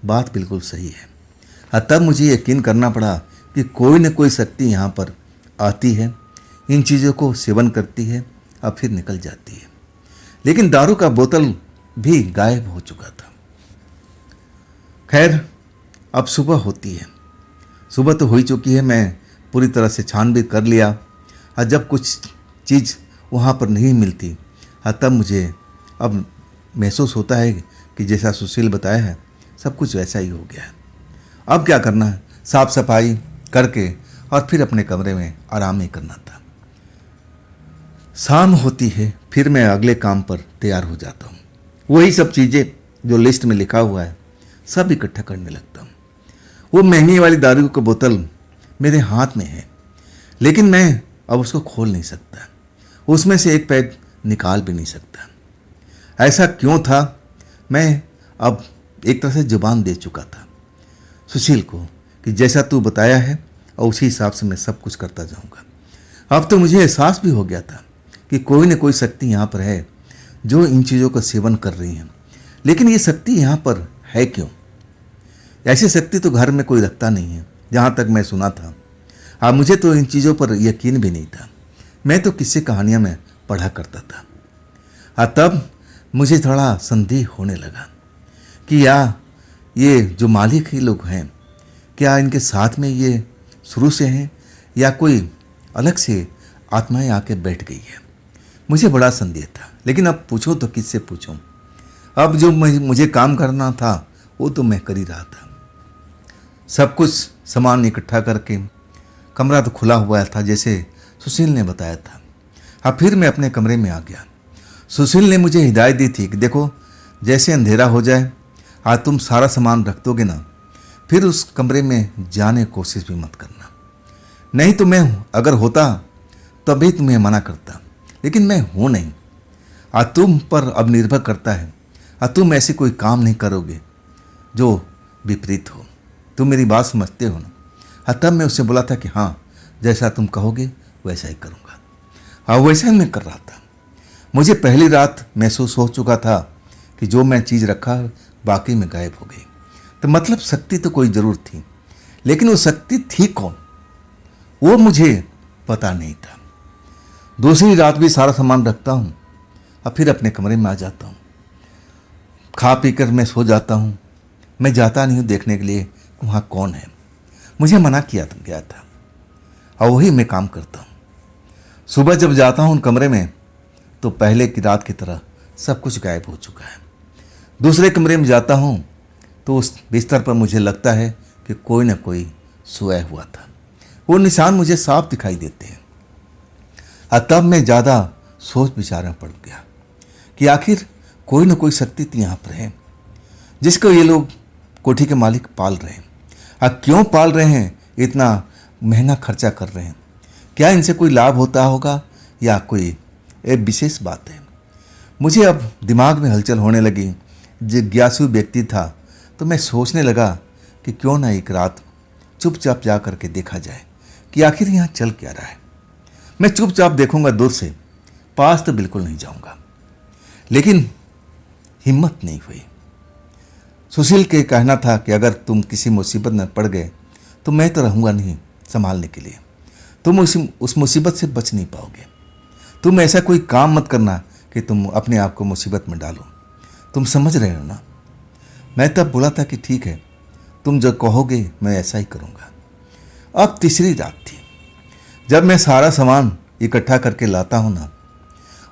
बात बिल्कुल सही है। तब मुझे यकीन करना पड़ा कि कोई न कोई शक्ति यहाँ पर आती है, इन चीज़ों को सेवन करती है और फिर निकल जाती है। लेकिन दारू का बोतल भी गायब हो चुका था। खैर, अब सुबह होती है। सुबह तो हो ही चुकी है। मैं पूरी तरह से छानबीन कर लिया और जब कुछ चीज़ वहाँ पर नहीं मिलती तब मुझे अब महसूस होता है कि जैसा सुशील बताया है सब कुछ वैसा ही हो गया है। अब क्या करना है? साफ सफाई करके और फिर अपने कमरे में आराम ही करना था। शाम होती है, फिर मैं अगले काम पर तैयार हो जाता हूँ। वही सब चीज़ें जो लिस्ट में लिखा हुआ है सब इकट्ठा करने लगता हूँ। वो महंगी वाली दारू की बोतल मेरे हाथ में है, लेकिन मैं अब उसको खोल नहीं सकता, उसमें से एक पैग निकाल भी नहीं सकता। ऐसा क्यों था? मैं अब एक तरह से जुबान दे चुका था सुशील को कि जैसा तू बताया है और उसी हिसाब से मैं सब कुछ करता जाऊंगा। अब तो मुझे एहसास भी हो गया था कि कोई न कोई शक्ति यहाँ पर है जो इन चीज़ों का सेवन कर रही है, लेकिन ये शक्ति यहाँ पर है क्यों? ऐसी शक्ति तो घर में कोई रखता नहीं है, जहाँ तक मैं सुना था। मुझे तो इन चीज़ों पर यकीन भी नहीं था। मैं तो किस्से कहानियाँ में पढ़ा करता था। तब मुझे थोड़ा संदेह होने लगा कि या ये जो मालिक ही लोग हैं, क्या इनके साथ में ये शुरू से हैं या कोई अलग से आत्माएं आके बैठ गई है। मुझे बड़ा संदेह था, लेकिन अब पूछो तो किससे पूछूं? अब जो मुझे काम करना था वो तो मैं कर ही रहा था। सब कुछ सामान इकट्ठा करके, कमरा तो खुला हुआ था जैसे सुशील ने बताया था। फिर मैं अपने कमरे में आ गया। सुशील ने मुझे हिदायत दी थी कि देखो, जैसे अंधेरा हो जाए तुम सारा सामान रख दोगे ना, फिर उस कमरे में जाने की कोशिश भी मत करना। नहीं तो मैं अगर होता तभी तुम्हें मना करता, लेकिन मैं हूँ नहीं। तुम पर अब निर्भर करता है। तुम ऐसे कोई काम नहीं करोगे जो विपरीत हो। तुम मेरी बात समझते हो ना? तब मैं उससे बोला था कि हाँ, जैसा तुम कहोगे वैसा ही करूँगा। वैसा ही मैं कर रहा था। मुझे पहली रात महसूस हो चुका था कि जो मैं चीज़ रखा बाकी में गायब हो गई। तो मतलब शक्ति तो कोई ज़रूर थी, लेकिन वो शक्ति थी कौन, वो मुझे पता नहीं था। दूसरी रात भी सारा सामान रखता हूँ और फिर अपने कमरे में आ जाता हूँ। खा पी कर मैं सो जाता हूँ। मैं जाता नहीं हूँ देखने के लिए कि वहाँ कौन है। मुझे मना किया गया था और वही मैं काम करता हूँ। सुबह जब जाता हूँ उन कमरे में तो पहले की रात की तरह सब कुछ गायब हो चुका है। दूसरे कमरे में जाता हूँ तो उस बिस्तर पर मुझे लगता है कि कोई न कोई सोया हुआ था। वो निशान मुझे साफ दिखाई देते हैं। तब मैं ज़्यादा सोच विचार में पड़ गया कि आखिर कोई न कोई शक्ति तो यहाँ पर है जिसको ये लोग कोठी के मालिक पाल रहे हैं। क्यों पाल रहे हैं? इतना महंगा खर्चा कर रहे हैं। क्या इनसे कोई लाभ होता होगा या कोई एक विशेष बात है? मुझे अब दिमाग में हलचल होने लगी। जिज्ञासु व्यक्ति था तो मैं सोचने लगा कि क्यों ना एक रात चुपचाप जा करके देखा जाए कि आखिर यहाँ चल क्या रहा है। मैं चुपचाप देखूंगा दूर से, पास तो बिल्कुल नहीं जाऊंगा। लेकिन हिम्मत नहीं हुई। सुशील के कहना था कि अगर तुम किसी मुसीबत में पड़ गए तो मैं तो रहूँगा नहीं संभालने के लिए। तुम उस मुसीबत से बच नहीं पाओगे। तुम ऐसा कोई काम मत करना कि तुम अपने आप को मुसीबत में डालो। तुम समझ रहे हो ना? मैं तब बोला था कि ठीक है, तुम जो कहोगे मैं ऐसा ही करूँगा। अब तीसरी रात थी। जब मैं सारा सामान इकट्ठा करके लाता हूँ ना,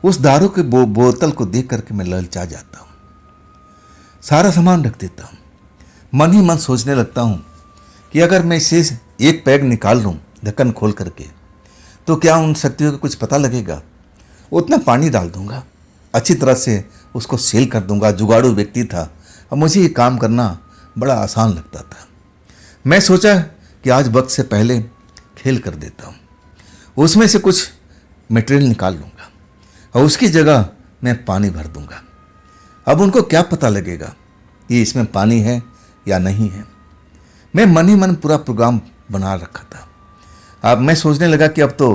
उस दारू के बोतल को देख करके मैं ललचा जाता हूँ। सारा सामान रख देता हूँ। मन ही मन सोचने लगता हूँ कि अगर मैं इसे एक पैग निकाल लूँ ढक्कन खोल करके तो क्या उन शक्तियों का कुछ पता लगेगा? उतना पानी डाल दूंगा, अच्छी तरह से उसको सील कर दूंगा। जुगाड़ू व्यक्ति था और मुझे ये काम करना बड़ा आसान लगता था। मैं सोचा कि आज वक्त से पहले खेल कर देता हूँ। उसमें से कुछ मटेरियल निकाल लूँगा और उसकी जगह मैं पानी भर दूंगा। अब उनको क्या पता लगेगा कि इसमें पानी है या नहीं है? मैं मन ही मन पूरा प्रोग्राम बना रखा था। अब मैं सोचने लगा कि अब तो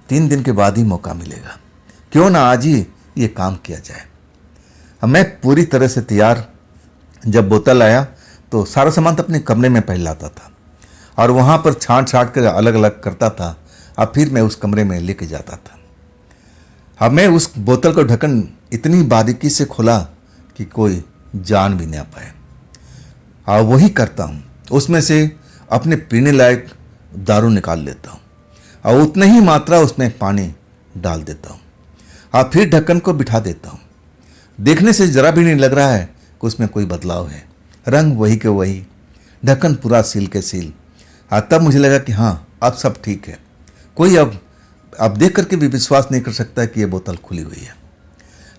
3 दिन के बाद ही मौका मिलेगा, क्यों ना आज ही ये काम किया जाए। अब मैं पूरी तरह से तैयार जब बोतल आया तो सारा सामान तो अपने कमरे में पहले लाता था और वहाँ पर छांट छांट कर अलग अलग करता था। अब फिर मैं उस कमरे में लेके जाता था। अब मैं उस बोतल को ढक्कन इतनी बारीकी से खोला कि कोई जान भी नहीं आ पाए। और वही करता हूँ, उसमें से अपने पीने लायक दारू निकाल लेता हूँ और उतनी ही मात्रा उसमें पानी डाल देता हूँ और फिर ढक्कन को बिठा देता हूँ। देखने से जरा भी नहीं लग रहा है कि उसमें कोई बदलाव है। रंग वही के वही, ढक्कन पूरा सील के सील। तब मुझे लगा कि हाँ, अब सब ठीक है। कोई अब देख करके भी विश्वास नहीं कर सकता कि ये बोतल खुली हुई है।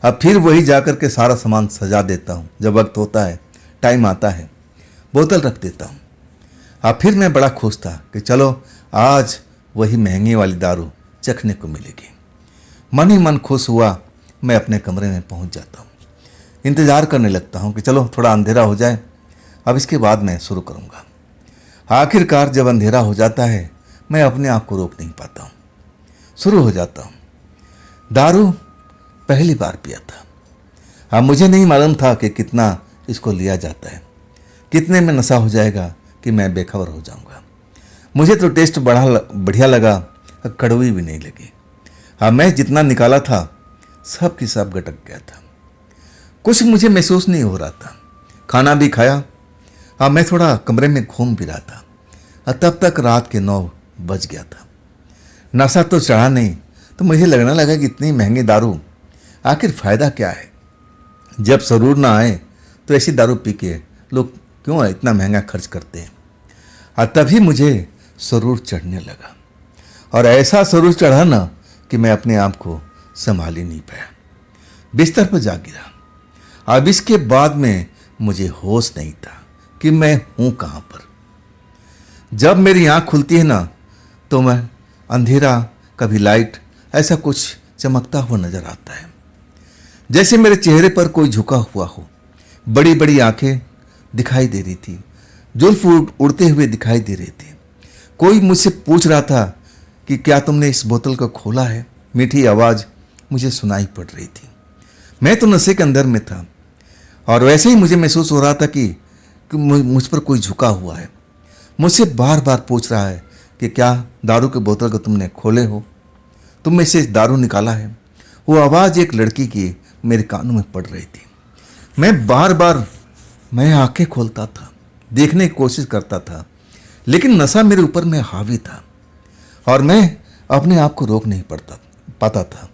अब फिर वही जा कर के सारा सामान सजा देता हूँ। जब वक्त होता है, टाइम आता है, बोतल रख देता हूँ। अब फिर मैं बड़ा खुश था कि चलो आज वही महंगी वाली दारू चखने को मिलेगी। मन ही मन खुश हुआ। मैं अपने कमरे में पहुँच जाता हूँ। इंतज़ार करने लगता हूँ कि चलो थोड़ा अंधेरा हो जाए, अब इसके बाद मैं शुरू करूँगा। आखिरकार जब अंधेरा हो जाता है, मैं अपने आप को रोक नहीं पाता हूँ, शुरू हो जाता हूँ। दारू पहली बार पिया था हाँ, मुझे नहीं मालूम था कि कितना इसको लिया जाता है, कितने में नशा हो जाएगा कि मैं बेखबर हो जाऊंगा। मुझे तो टेस्ट बढ़िया लगा, कड़वी भी नहीं लगी। हाँ, मैं जितना निकाला था सब की सब गटक गया था। कुछ मुझे महसूस नहीं हो रहा था। खाना भी खाया। हाँ, मैं थोड़ा कमरे में घूम भी रहा था। तब तक रात के 9 बज गया था। नशा तो चढ़ा नहीं, तो मुझे लगने लगा कि इतनी महंगी दारू, आखिर फ़ायदा क्या है। जब सरूर ना आए तो ऐसी दारू पी के लोग क्यों इतना महंगा खर्च करते हैं। तभी मुझे सरूर चढ़ने लगा, और ऐसा सरूर चढ़ा ना कि मैं अपने आप को संभाल ही नहीं पाया, बिस्तर पर जा गिरा। अब इसके बाद में मुझे होश नहीं था कि मैं हूँ कहाँ पर। जब मेरी आँख खुलती है ना, तो मैं अंधेरा, कभी लाइट, ऐसा कुछ चमकता हुआ नजर आता है, जैसे मेरे चेहरे पर कोई झुका हुआ हो। बड़ी बड़ी आंखें दिखाई दे रही थी, जुल्फ उड़ते हुए दिखाई दे रहे थे। कोई मुझसे पूछ रहा था कि क्या तुमने इस बोतल को खोला है। मीठी आवाज़ मुझे सुनाई पड़ रही थी। मैं तो नशे के अंदर में था, और वैसे ही मुझे महसूस हो रहा था कि मुझ पर कोई झुका हुआ है, मुझसे बार बार पूछ रहा है कि क्या दारू के बोतल को तुमने खोले हो, तुमने इसे दारू निकाला है। वो आवाज़ एक लड़की की मेरे कानों में पड़ रही थी। मैं आंखें खोलता था, देखने की कोशिश करता था, लेकिन नशा मेरे ऊपर में हावी था, और मैं अपने आप को रोक नहीं पाता था।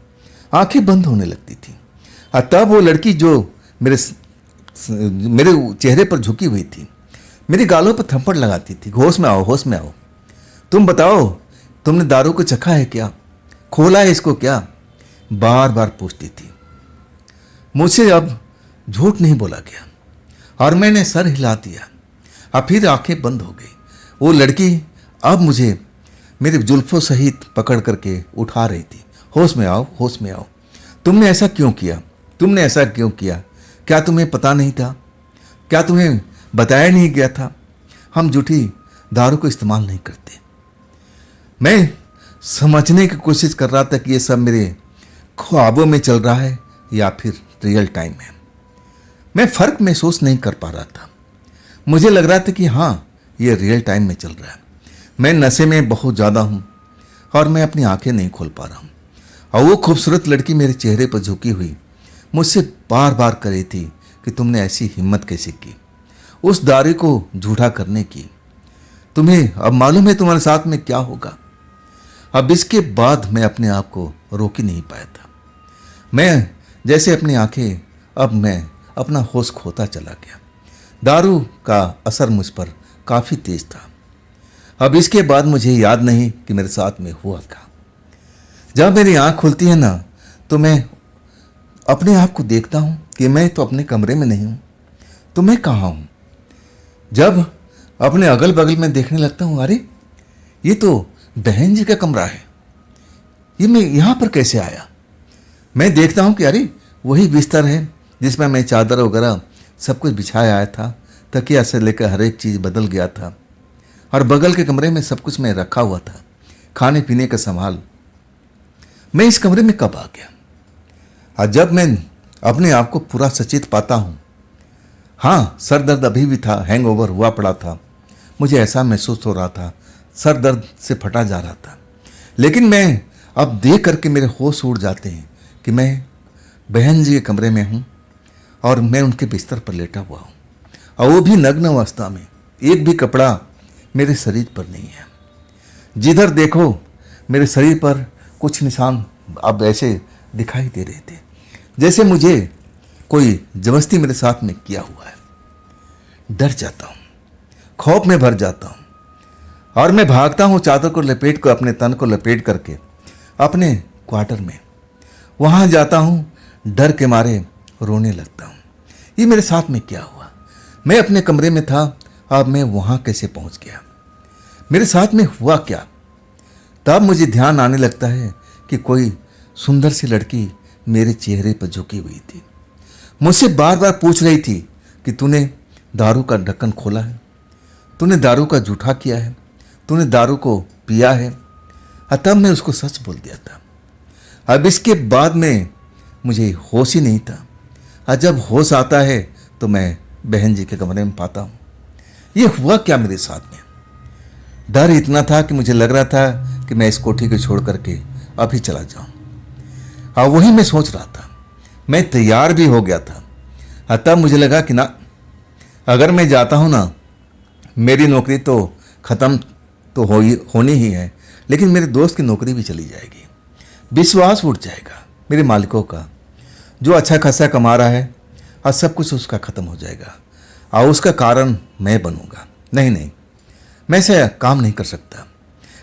आंखें बंद होने लगती थी। तब वो लड़की जो मेरे चेहरे पर झुकी हुई थी, मेरी गालों पर थप्पड़ लगाती थी। होश में आओ, होश में आओ, तुम बताओ, तुमने दारू को चखा है क्या, खोला है इसको क्या, बार बार पूछती थी। मुझसे अब झूठ नहीं बोला गया, और मैंने सर हिला दिया। अब फिर आंखें बंद हो गई। वो लड़की अब मुझे मेरे जुल्फों सहित पकड़ करके उठा रही थी। होश में आओ, होश में आओ, तुमने ऐसा क्यों किया, तुमने ऐसा क्यों किया, क्या तुम्हें पता नहीं था, क्या तुम्हें बताया नहीं गया था, हम झूठी दारू को इस्तेमाल नहीं करते। मैं समझने की कोशिश कर रहा था कि ये सब मेरे ख्वाबों में चल रहा है या फिर रियल टाइम है। मैं फर्क महसूस नहीं कर पा रहा था। मुझे लग रहा था कि हाँ, ये रियल टाइम में चल रहा है। मैं नशे में बहुत ज़्यादा हूँ, और मैं अपनी आंखें नहीं खोल पा रहा हूँ। और वो खूबसूरत लड़की मेरे चेहरे पर झुकी हुई मुझसे बार बार कर रही थी कि तुमने ऐसी हिम्मत कैसे की उस दारू को झूठा करने की। तुम्हें अब मालूम है तुम्हारे साथ में क्या होगा। अब इसके बाद मैं अपने आप को रोक ही नहीं पाया था। मैं जैसे अपनी आंखें, अब मैं अपना होश खोता चला गया। दारू का असर मुझ पर काफ़ी तेज था। अब इसके बाद मुझे याद नहीं कि मेरे साथ में हुआ क्या। जब मेरी आंख खुलती है ना, तो मैं अपने आप को देखता हूँ कि मैं तो अपने कमरे में नहीं हूँ, तो मैं कहाँ हूँ। जब अपने अगल बगल में देखने लगता हूँ, अरे ये तो बहन जी का कमरा है, ये मैं यहाँ पर कैसे आया। मैं देखता हूँ कि अरे वही बिस्तर है जिसमें मैं चादर वगैरह सब कुछ बिछाया आया था, तकिया से लेकर हर एक चीज़ बदल गया था, और बगल के कमरे में सब कुछ मैं रखा हुआ था, खाने पीने का संभाल। मैं इस कमरे में कब आ गया। और जब मैं अपने आप को पूरा सचेत पाता हूँ, हाँ, सर दर्द अभी भी था, हैंगओवर हुआ पड़ा था, मुझे ऐसा महसूस हो रहा था, सर दर्द से फटा जा रहा था। लेकिन मैं अब देख करके मेरे होश उड़ जाते हैं कि मैं बहन जी के कमरे में हूँ, और मैं उनके बिस्तर पर लेटा हुआ हूँ, और वो भी नग्न अवस्था में, एक भी कपड़ा मेरे शरीर पर नहीं है। जिधर देखो मेरे शरीर पर कुछ निशान अब ऐसे दिखाई दे रहे थे, जैसे मुझे कोई जबरदस्ती मेरे साथ में किया हुआ है। डर जाता हूँ, खौफ में भर जाता हूँ, और मैं भागता हूँ चादर को लपेट कर, अपने तन को लपेट करके अपने क्वार्टर में। वहाँ जाता हूँ, डर के मारे रोने लगता हूँ। ये मेरे साथ में क्या हुआ। मैं अपने कमरे में था, अब मैं वहाँ कैसे पहुँच गया, मेरे साथ में हुआ क्या। तब मुझे ध्यान आने लगता है कि कोई सुंदर सी लड़की मेरे चेहरे पर झुकी हुई थी, मुझसे बार बार पूछ रही थी कि तूने दारू का ढक्कन खोला है, तूने दारू का जूठा किया है, तूने दारू को पिया है। तब मैं उसको सच बोल दिया था। अब इसके बाद में मुझे होश ही नहीं था। और जब होश आता है तो मैं बहन जी के कमरे में पाता हूँ। ये हुआ क्या मेरे साथ में? डर इतना था कि मुझे लग रहा था कि मैं इस कोठी को छोड़ करके अभी चला जाऊं। और वही मैं सोच रहा था, मैं तैयार भी हो गया था। और तब मुझे लगा कि ना, अगर मैं जाता हूं ना, मेरी नौकरी तो ख़त्म तो होनी ही है, लेकिन मेरे दोस्त की नौकरी भी चली जाएगी। विश्वास उठ जाएगा मेरे मालिकों का, जो अच्छा खासा कमा रहा है, और सब कुछ उसका ख़त्म हो जाएगा और उसका कारण मैं बनूंगा। नहीं नहीं, मैं ऐसा काम नहीं कर सकता।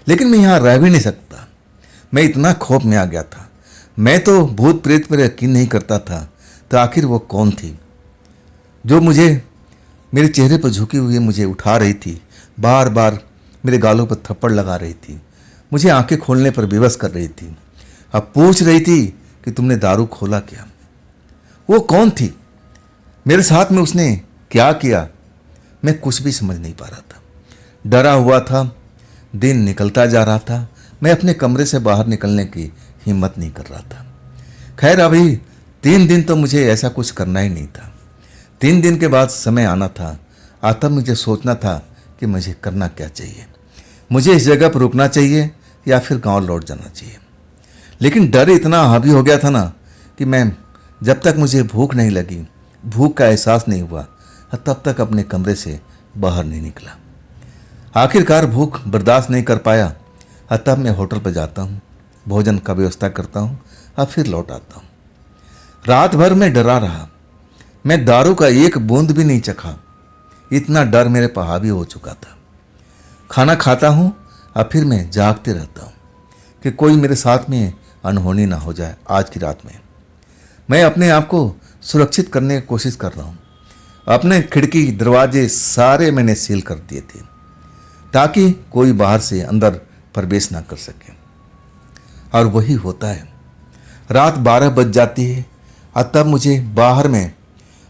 लेकिन मैं यहाँ रह भी नहीं सकता। मैं इतना खौफ में आ गया था। मैं तो भूत प्रेत पर यकीन नहीं करता था, तो आखिर वो कौन थी जो मुझे मेरे चेहरे पर झुकी हुई मुझे उठा रही थी, बार बार मेरे गालों पर थप्पड़ लगा रही थी, मुझे आंखें खोलने पर विवश कर रही थी, अब पूछ रही थी कि तुमने दारू खोला क्या? वो कौन थी? मेरे साथ में उसने क्या किया? मैं कुछ भी समझ नहीं पा रहा था। डरा हुआ था। दिन निकलता जा रहा था। मैं अपने कमरे से बाहर निकलने की हिम्मत नहीं कर रहा था। खैर, अभी 3 दिन तो मुझे ऐसा कुछ करना ही नहीं था। 3 दिन के बाद समय आना था। तब मुझे सोचना था कि मुझे करना क्या चाहिए। मुझे इस जगह पर रुकना चाहिए या फिर गांव लौट जाना चाहिए। लेकिन डर इतना हावी हो गया था ना कि मैं जब तक मुझे भूख नहीं लगी, भूख का एहसास नहीं हुआ, तब तक अपने कमरे से बाहर नहीं निकला। आखिरकार भूख बर्दाश्त नहीं कर पाया, तब मैं होटल पर जाता हूँ, भोजन का व्यवस्था करता हूँ और फिर लौट आता हूँ। रात भर मैं डरा रहा। मैं दारू का एक बूंद भी नहीं चखा। इतना डर मेरे पर हावी हो चुका था। खाना खाता हूँ और फिर मैं जागते रहता हूँ कि कोई मेरे साथ में अनहोनी ना हो जाए। आज की रात में मैं अपने आप को सुरक्षित करने की कोशिश कर रहा हूँ। अपने खिड़की दरवाजे सारे मैंने सील कर दिए थे ताकि कोई बाहर से अंदर प्रवेश ना कर सके। और वही होता है। रात 12 बज जाती है और तब मुझे बाहर में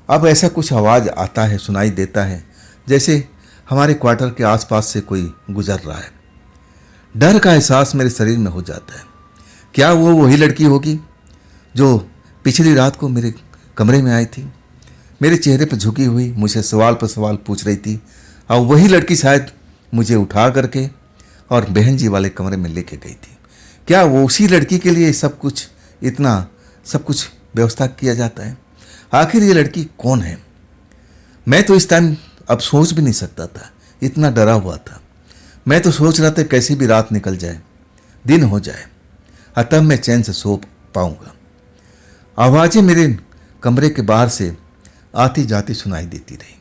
अब ऐसा कुछ आवाज़ आता है, सुनाई देता है, जैसे हमारे क्वार्टर के आसपास से कोई गुजर रहा है। डर का एहसास मेरे शरीर में हो जाता है। क्या वो वही लड़की होगी जो पिछली रात को मेरे कमरे में आई थी, मेरे चेहरे पर झुकी हुई मुझे सवाल पर सवाल पूछ रही थी? और वही लड़की शायद मुझे उठा करके और बहन जी वाले कमरे में लेके गई थी। क्या वो उसी लड़की के लिए सब कुछ व्यवस्था किया जाता है? आखिर ये लड़की कौन है? मैं तो इस टाइम अब सोच भी नहीं सकता था, इतना डरा हुआ था। मैं तो सोच रहा था कैसी भी रात निकल जाए, दिन हो जाए, तब मैं चैन से सो पाऊंगा। आवाज़ें मेरे कमरे के बाहर से आती जाती सुनाई देती रही,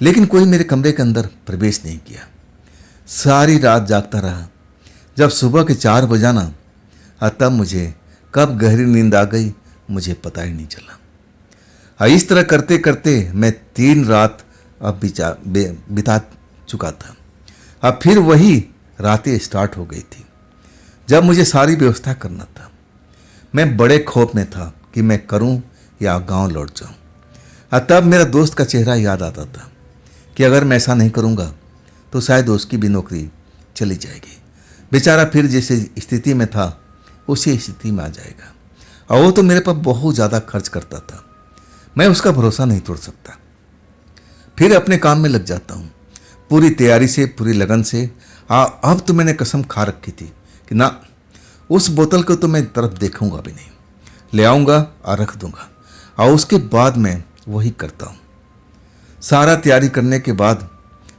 लेकिन कोई मेरे कमरे के अंदर प्रवेश नहीं किया। सारी रात जागता रहा। जब सुबह के 4 बजा ना, तब मुझे कब गहरी नींद आ गई मुझे पता ही नहीं चला। इस तरह करते करते मैं 3 रात अब बिता चुका था। अब फिर वही रातें स्टार्ट हो गई थी जब मुझे सारी व्यवस्था करना था। मैं बड़े खौफ में था कि मैं करूं या गांव लौट जाऊं। तब मेरा दोस्त का चेहरा याद आता था कि अगर मैं ऐसा नहीं करूंगा तो शायद उसकी भी नौकरी चली जाएगी। बेचारा फिर जिस स्थिति में था उसी स्थिति में आ जाएगा। और वो तो मेरे पर बहुत ज़्यादा खर्च करता था। मैं उसका भरोसा नहीं तोड़ सकता। फिर अपने काम में लग जाता हूँ पूरी तैयारी से, पूरी लगन से। अब तो मैंने कसम खा रखी थी कि ना, उस बोतल को तो मैं तरफ देखूंगा भी नहीं, ले आऊँगा और रख दूंगा। और उसके बाद मैं वही करता हूँ। सारा तैयारी करने के बाद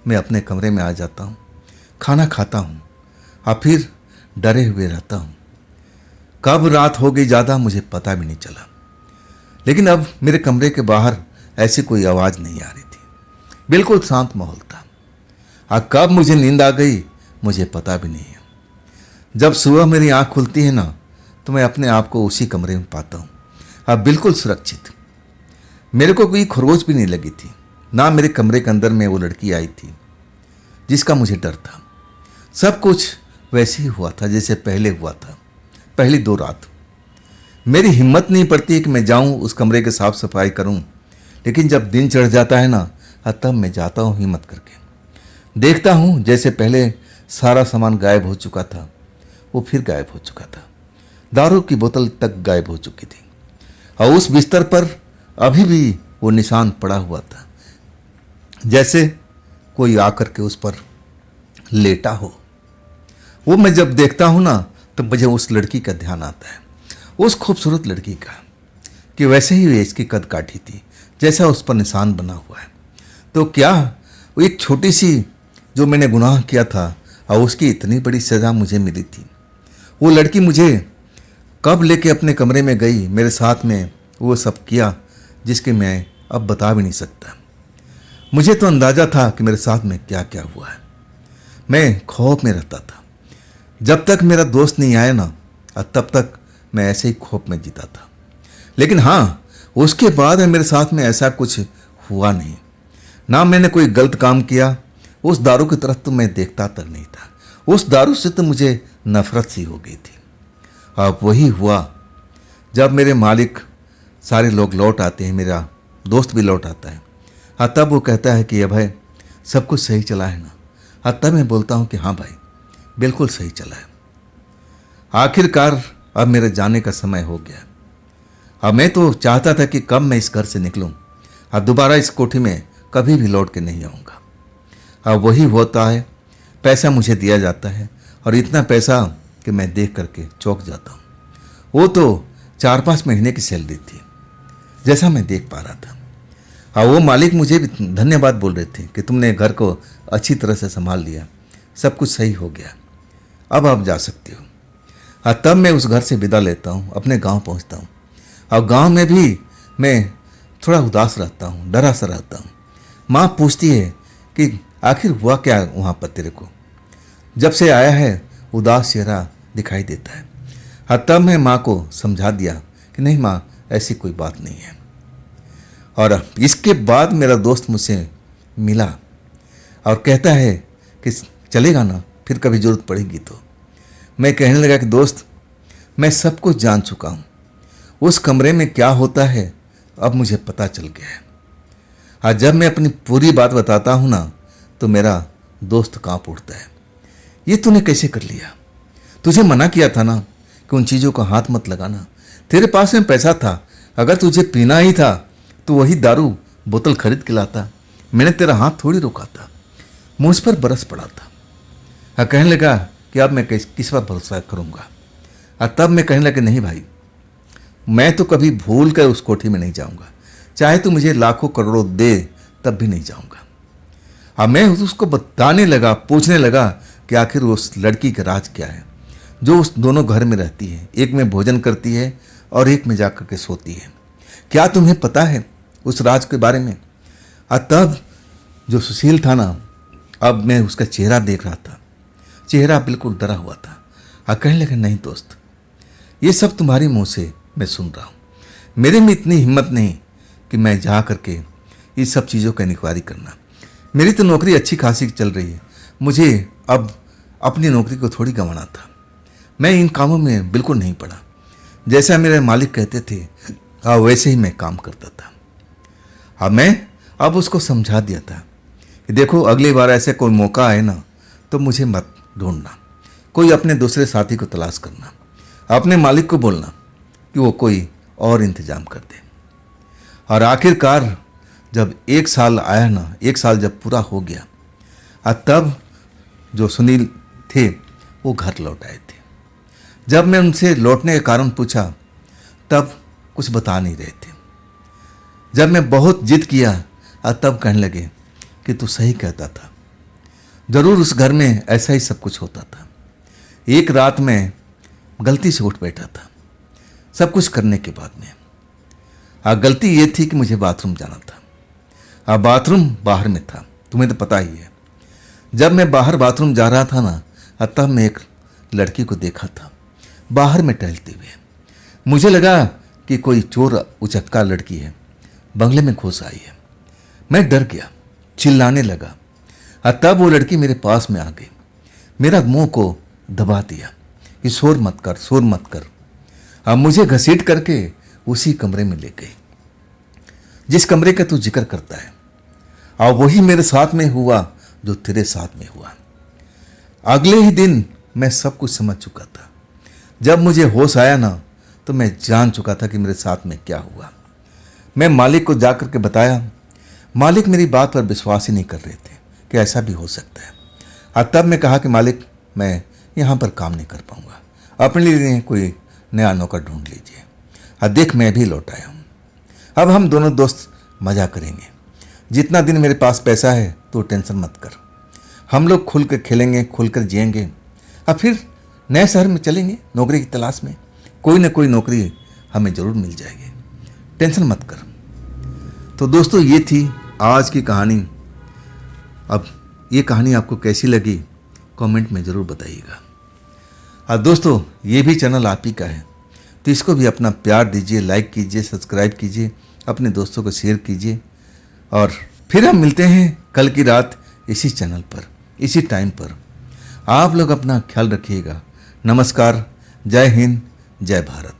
मैं अपने कमरे में आ जाता हूँ, खाना खाता हूँ और फिर डरे हुए रहता हूँ। कब रात हो गई ज़्यादा मुझे पता भी नहीं चला। लेकिन अब मेरे कमरे के बाहर ऐसी कोई आवाज़ नहीं आ रही थी, बिल्कुल शांत माहौल था। कब मुझे नींद आ गई मुझे पता भी नहीं है। जब सुबह मेरी आँख खुलती है ना, तो मैं अपने आप को उसी कमरे में पाता हूँ, अब बिल्कुल सुरक्षित। मेरे को कोई खरोच भी नहीं लगी थी, ना मेरे कमरे के अंदर में वो लड़की आई थी जिसका मुझे डर था। सब कुछ वैसे ही हुआ था जैसे पहले हुआ था, पहली 2 रात। मेरी हिम्मत नहीं पड़ती कि मैं जाऊं उस कमरे की साफ सफाई करूं, लेकिन जब दिन चढ़ जाता है ना, तब मैं जाता हूं हिम्मत करके। देखता हूं जैसे पहले सारा सामान गायब हो चुका था, वो फिर गायब हो चुका था। दारू की बोतल तक गायब हो चुकी थी और उस बिस्तर पर अभी भी वो निशान पड़ा हुआ था, जैसे कोई आकर के उस पर लेटा हो। वो मैं जब देखता हूँ ना तो मुझे उस लड़की का ध्यान आता है, उस खूबसूरत लड़की का, कि वैसे ही इसकी कद काठी थी जैसा उस पर निशान बना हुआ है। तो क्या वो एक छोटी सी जो मैंने गुनाह किया था और उसकी इतनी बड़ी सज़ा मुझे मिली थी। वो लड़की मुझे कब लेके अपने कमरे में गई, मेरे साथ में वो सब किया जिसके मैं अब बता भी नहीं सकता। मुझे तो अंदाज़ा था कि मेरे साथ में क्या क्या हुआ है। मैं खौफ में रहता था। जब तक मेरा दोस्त नहीं आया ना, तब तक मैं ऐसे ही खौफ में जीता था। लेकिन हाँ, उसके बाद मेरे साथ में ऐसा कुछ हुआ नहीं, ना मैंने कोई गलत काम किया। उस दारू की तरफ तो मैं देखता तक नहीं था। उस दारू से तो मुझे नफरत सी हो गई थी। अब वही हुआ जब मेरे मालिक सारे लोग लौट आते हैं, मेरा दोस्त भी लौट आता है। हाँ, तब वो कहता है कि अभय सब कुछ सही चला है ना। हाँ, तब मैं बोलता हूँ कि हाँ भाई, बिल्कुल सही चला है। आखिरकार अब मेरे जाने का समय हो गया। अब मैं तो चाहता था कि कब मैं इस घर से निकलूं, अब दोबारा इस कोठी में कभी भी लौट के नहीं आऊँगा। अब वही होता है, पैसा मुझे दिया जाता है और इतना पैसा कि मैं देख करके चौंक जाता हूँ। वो तो 4-5 महीने की सैलरी थी जैसा मैं देख पा रहा था। हाँ, वो मालिक मुझे भी धन्यवाद बोल रहे थे कि तुमने घर को अच्छी तरह से संभाल लिया, सब कुछ सही हो गया, अब आप जा सकते हो। हाँ, तब मैं उस घर से विदा लेता हूँ, अपने गांव पहुँचता हूँ। और गांव में भी मैं थोड़ा उदास रहता हूँ, डरा सा रहता हूँ। माँ पूछती है कि आखिर हुआ क्या वहाँ पर तेरे को, जब से आया है उदास चेहरा दिखाई देता है। हाँ, तब मैं माँ को समझा दिया कि नहीं माँ, ऐसी कोई बात नहीं है। और इसके बाद मेरा दोस्त मुझसे मिला और कहता है कि चलेगा ना, फिर कभी ज़रूरत पड़ेगी तो। मैं कहने लगा कि दोस्त, मैं सब कुछ जान चुका हूँ, उस कमरे में क्या होता है अब मुझे पता चल गया है। आज जब मैं अपनी पूरी बात बताता हूँ ना तो मेरा दोस्त कांप उठता है। ये तूने कैसे कर लिया? तुझे मना किया था ना कि उन चीज़ों को हाथ मत लगाना। तेरे पास में पैसा था, अगर तुझे पीना ही था तो वही दारू बोतल खरीद के लाता। मैंने तेरा हाथ थोड़ी रोका था, मुझ पर बरस पड़ा था। कहने लगा कि अब मैं किस पर भरोसा करूँगा। तब मैं कहने लगा नहीं भाई, मैं तो कभी भूल कर उस कोठी में नहीं जाऊँगा, चाहे तू मुझे लाखों करोड़ों दे तब भी नहीं जाऊँगा। अब मैं उसको बताने लगा, पूछने लगा कि आखिर उस लड़की का राज क्या है जो उस दोनों घर में रहती है, एक में भोजन करती है और एक में जाकर के सोती है। क्या तुम्हें पता है उस राज के बारे में? तब जो सुशील था ना, अब मैं उसका चेहरा देख रहा था, चेहरा बिल्कुल डरा हुआ था। कहने लगा नहीं दोस्त, ये सब तुम्हारे मुंह से मैं सुन रहा हूँ, मेरे में इतनी हिम्मत नहीं कि मैं जा करके ये सब चीज़ों का इंक्वायरी करना। मेरी तो नौकरी अच्छी खासी चल रही है, मुझे अब अपनी नौकरी को थोड़ी गंवाना था। मैं इन कामों में बिल्कुल नहीं पड़ा, जैसा मेरे मालिक कहते थे वैसे ही मैं काम करता था। मैं अब उसको समझा दिया था कि देखो, अगली बार ऐसे कोई मौका आए ना तो मुझे मत ढूंढना, कोई अपने दूसरे साथी को तलाश करना, अपने मालिक को बोलना कि वो कोई और इंतजाम कर दे। और आखिरकार जब 1 साल आया ना, 1 साल जब पूरा हो गया, तब जो सुनील थे वो घर लौट आए थे। जब मैं उनसे लौटने का कारण पूछा तब कुछ बता नहीं रहे थे। जब मैं बहुत जिद किया तब कहने लगे कि तू सही कहता था, जरूर उस घर में ऐसा ही सब कुछ होता था। एक रात में गलती से उठ बैठा था, सब कुछ करने के बाद में। गलती ये थी कि मुझे बाथरूम जाना था। बाथरूम बाहर में था, तुम्हें तो पता ही है। जब मैं बाहर बाथरूम जा रहा था ना, तब मैं एक लड़की को देखा था बाहर में टहलते हुए। मुझे लगा कि कोई चोर उचक्का लड़की है, बंगले में घुस आई है। मैं डर गया, चिल्लाने लगा। तब वो लड़की मेरे पास में आ गई, मेरा मुंह को दबा दिया कि शोर मत कर, शोर मत कर। अब मुझे घसीट करके उसी कमरे में ले गई जिस कमरे का तू जिक्र करता है, और वही मेरे साथ में हुआ जो तेरे साथ में हुआ। अगले ही दिन मैं सब कुछ समझ चुका था। जब मुझे होश आया ना तो मैं जान चुका था कि मेरे साथ में क्या हुआ। मैं मालिक को जा कर के बताया। मालिक मेरी बात पर विश्वास ही नहीं कर रहे थे कि ऐसा भी हो सकता है। और तब मैं कहा कि मालिक, मैं यहाँ पर काम नहीं कर पाऊँगा, अपने लिए कोई नया नौकर ढूंढ लीजिए। और देख, मैं भी लौट आया हूँ। अब हम दोनों दोस्त मज़ा करेंगे। जितना दिन मेरे पास पैसा है तो टेंशन मत कर। हम लोग खुल कर खेलेंगे, खुल कर जिएंगे। अब फिर नए शहर में चलेंगे नौकरी की तलाश में। कोई ना कोई नौकरी हमें ज़रूर मिल जाएगी, टेंशन मत कर। तो दोस्तों, ये थी आज की कहानी। अब ये कहानी आपको कैसी लगी कमेंट में ज़रूर बताइएगा। और दोस्तों, ये भी चैनल आप ही का है, तो इसको भी अपना प्यार दीजिए, लाइक कीजिए, सब्सक्राइब कीजिए, अपने दोस्तों को शेयर कीजिए। और फिर हम मिलते हैं कल की रात इसी चैनल पर, इसी टाइम पर। आप लोग अपना ख्याल रखिएगा। नमस्कार, जय हिंद, जय भारत।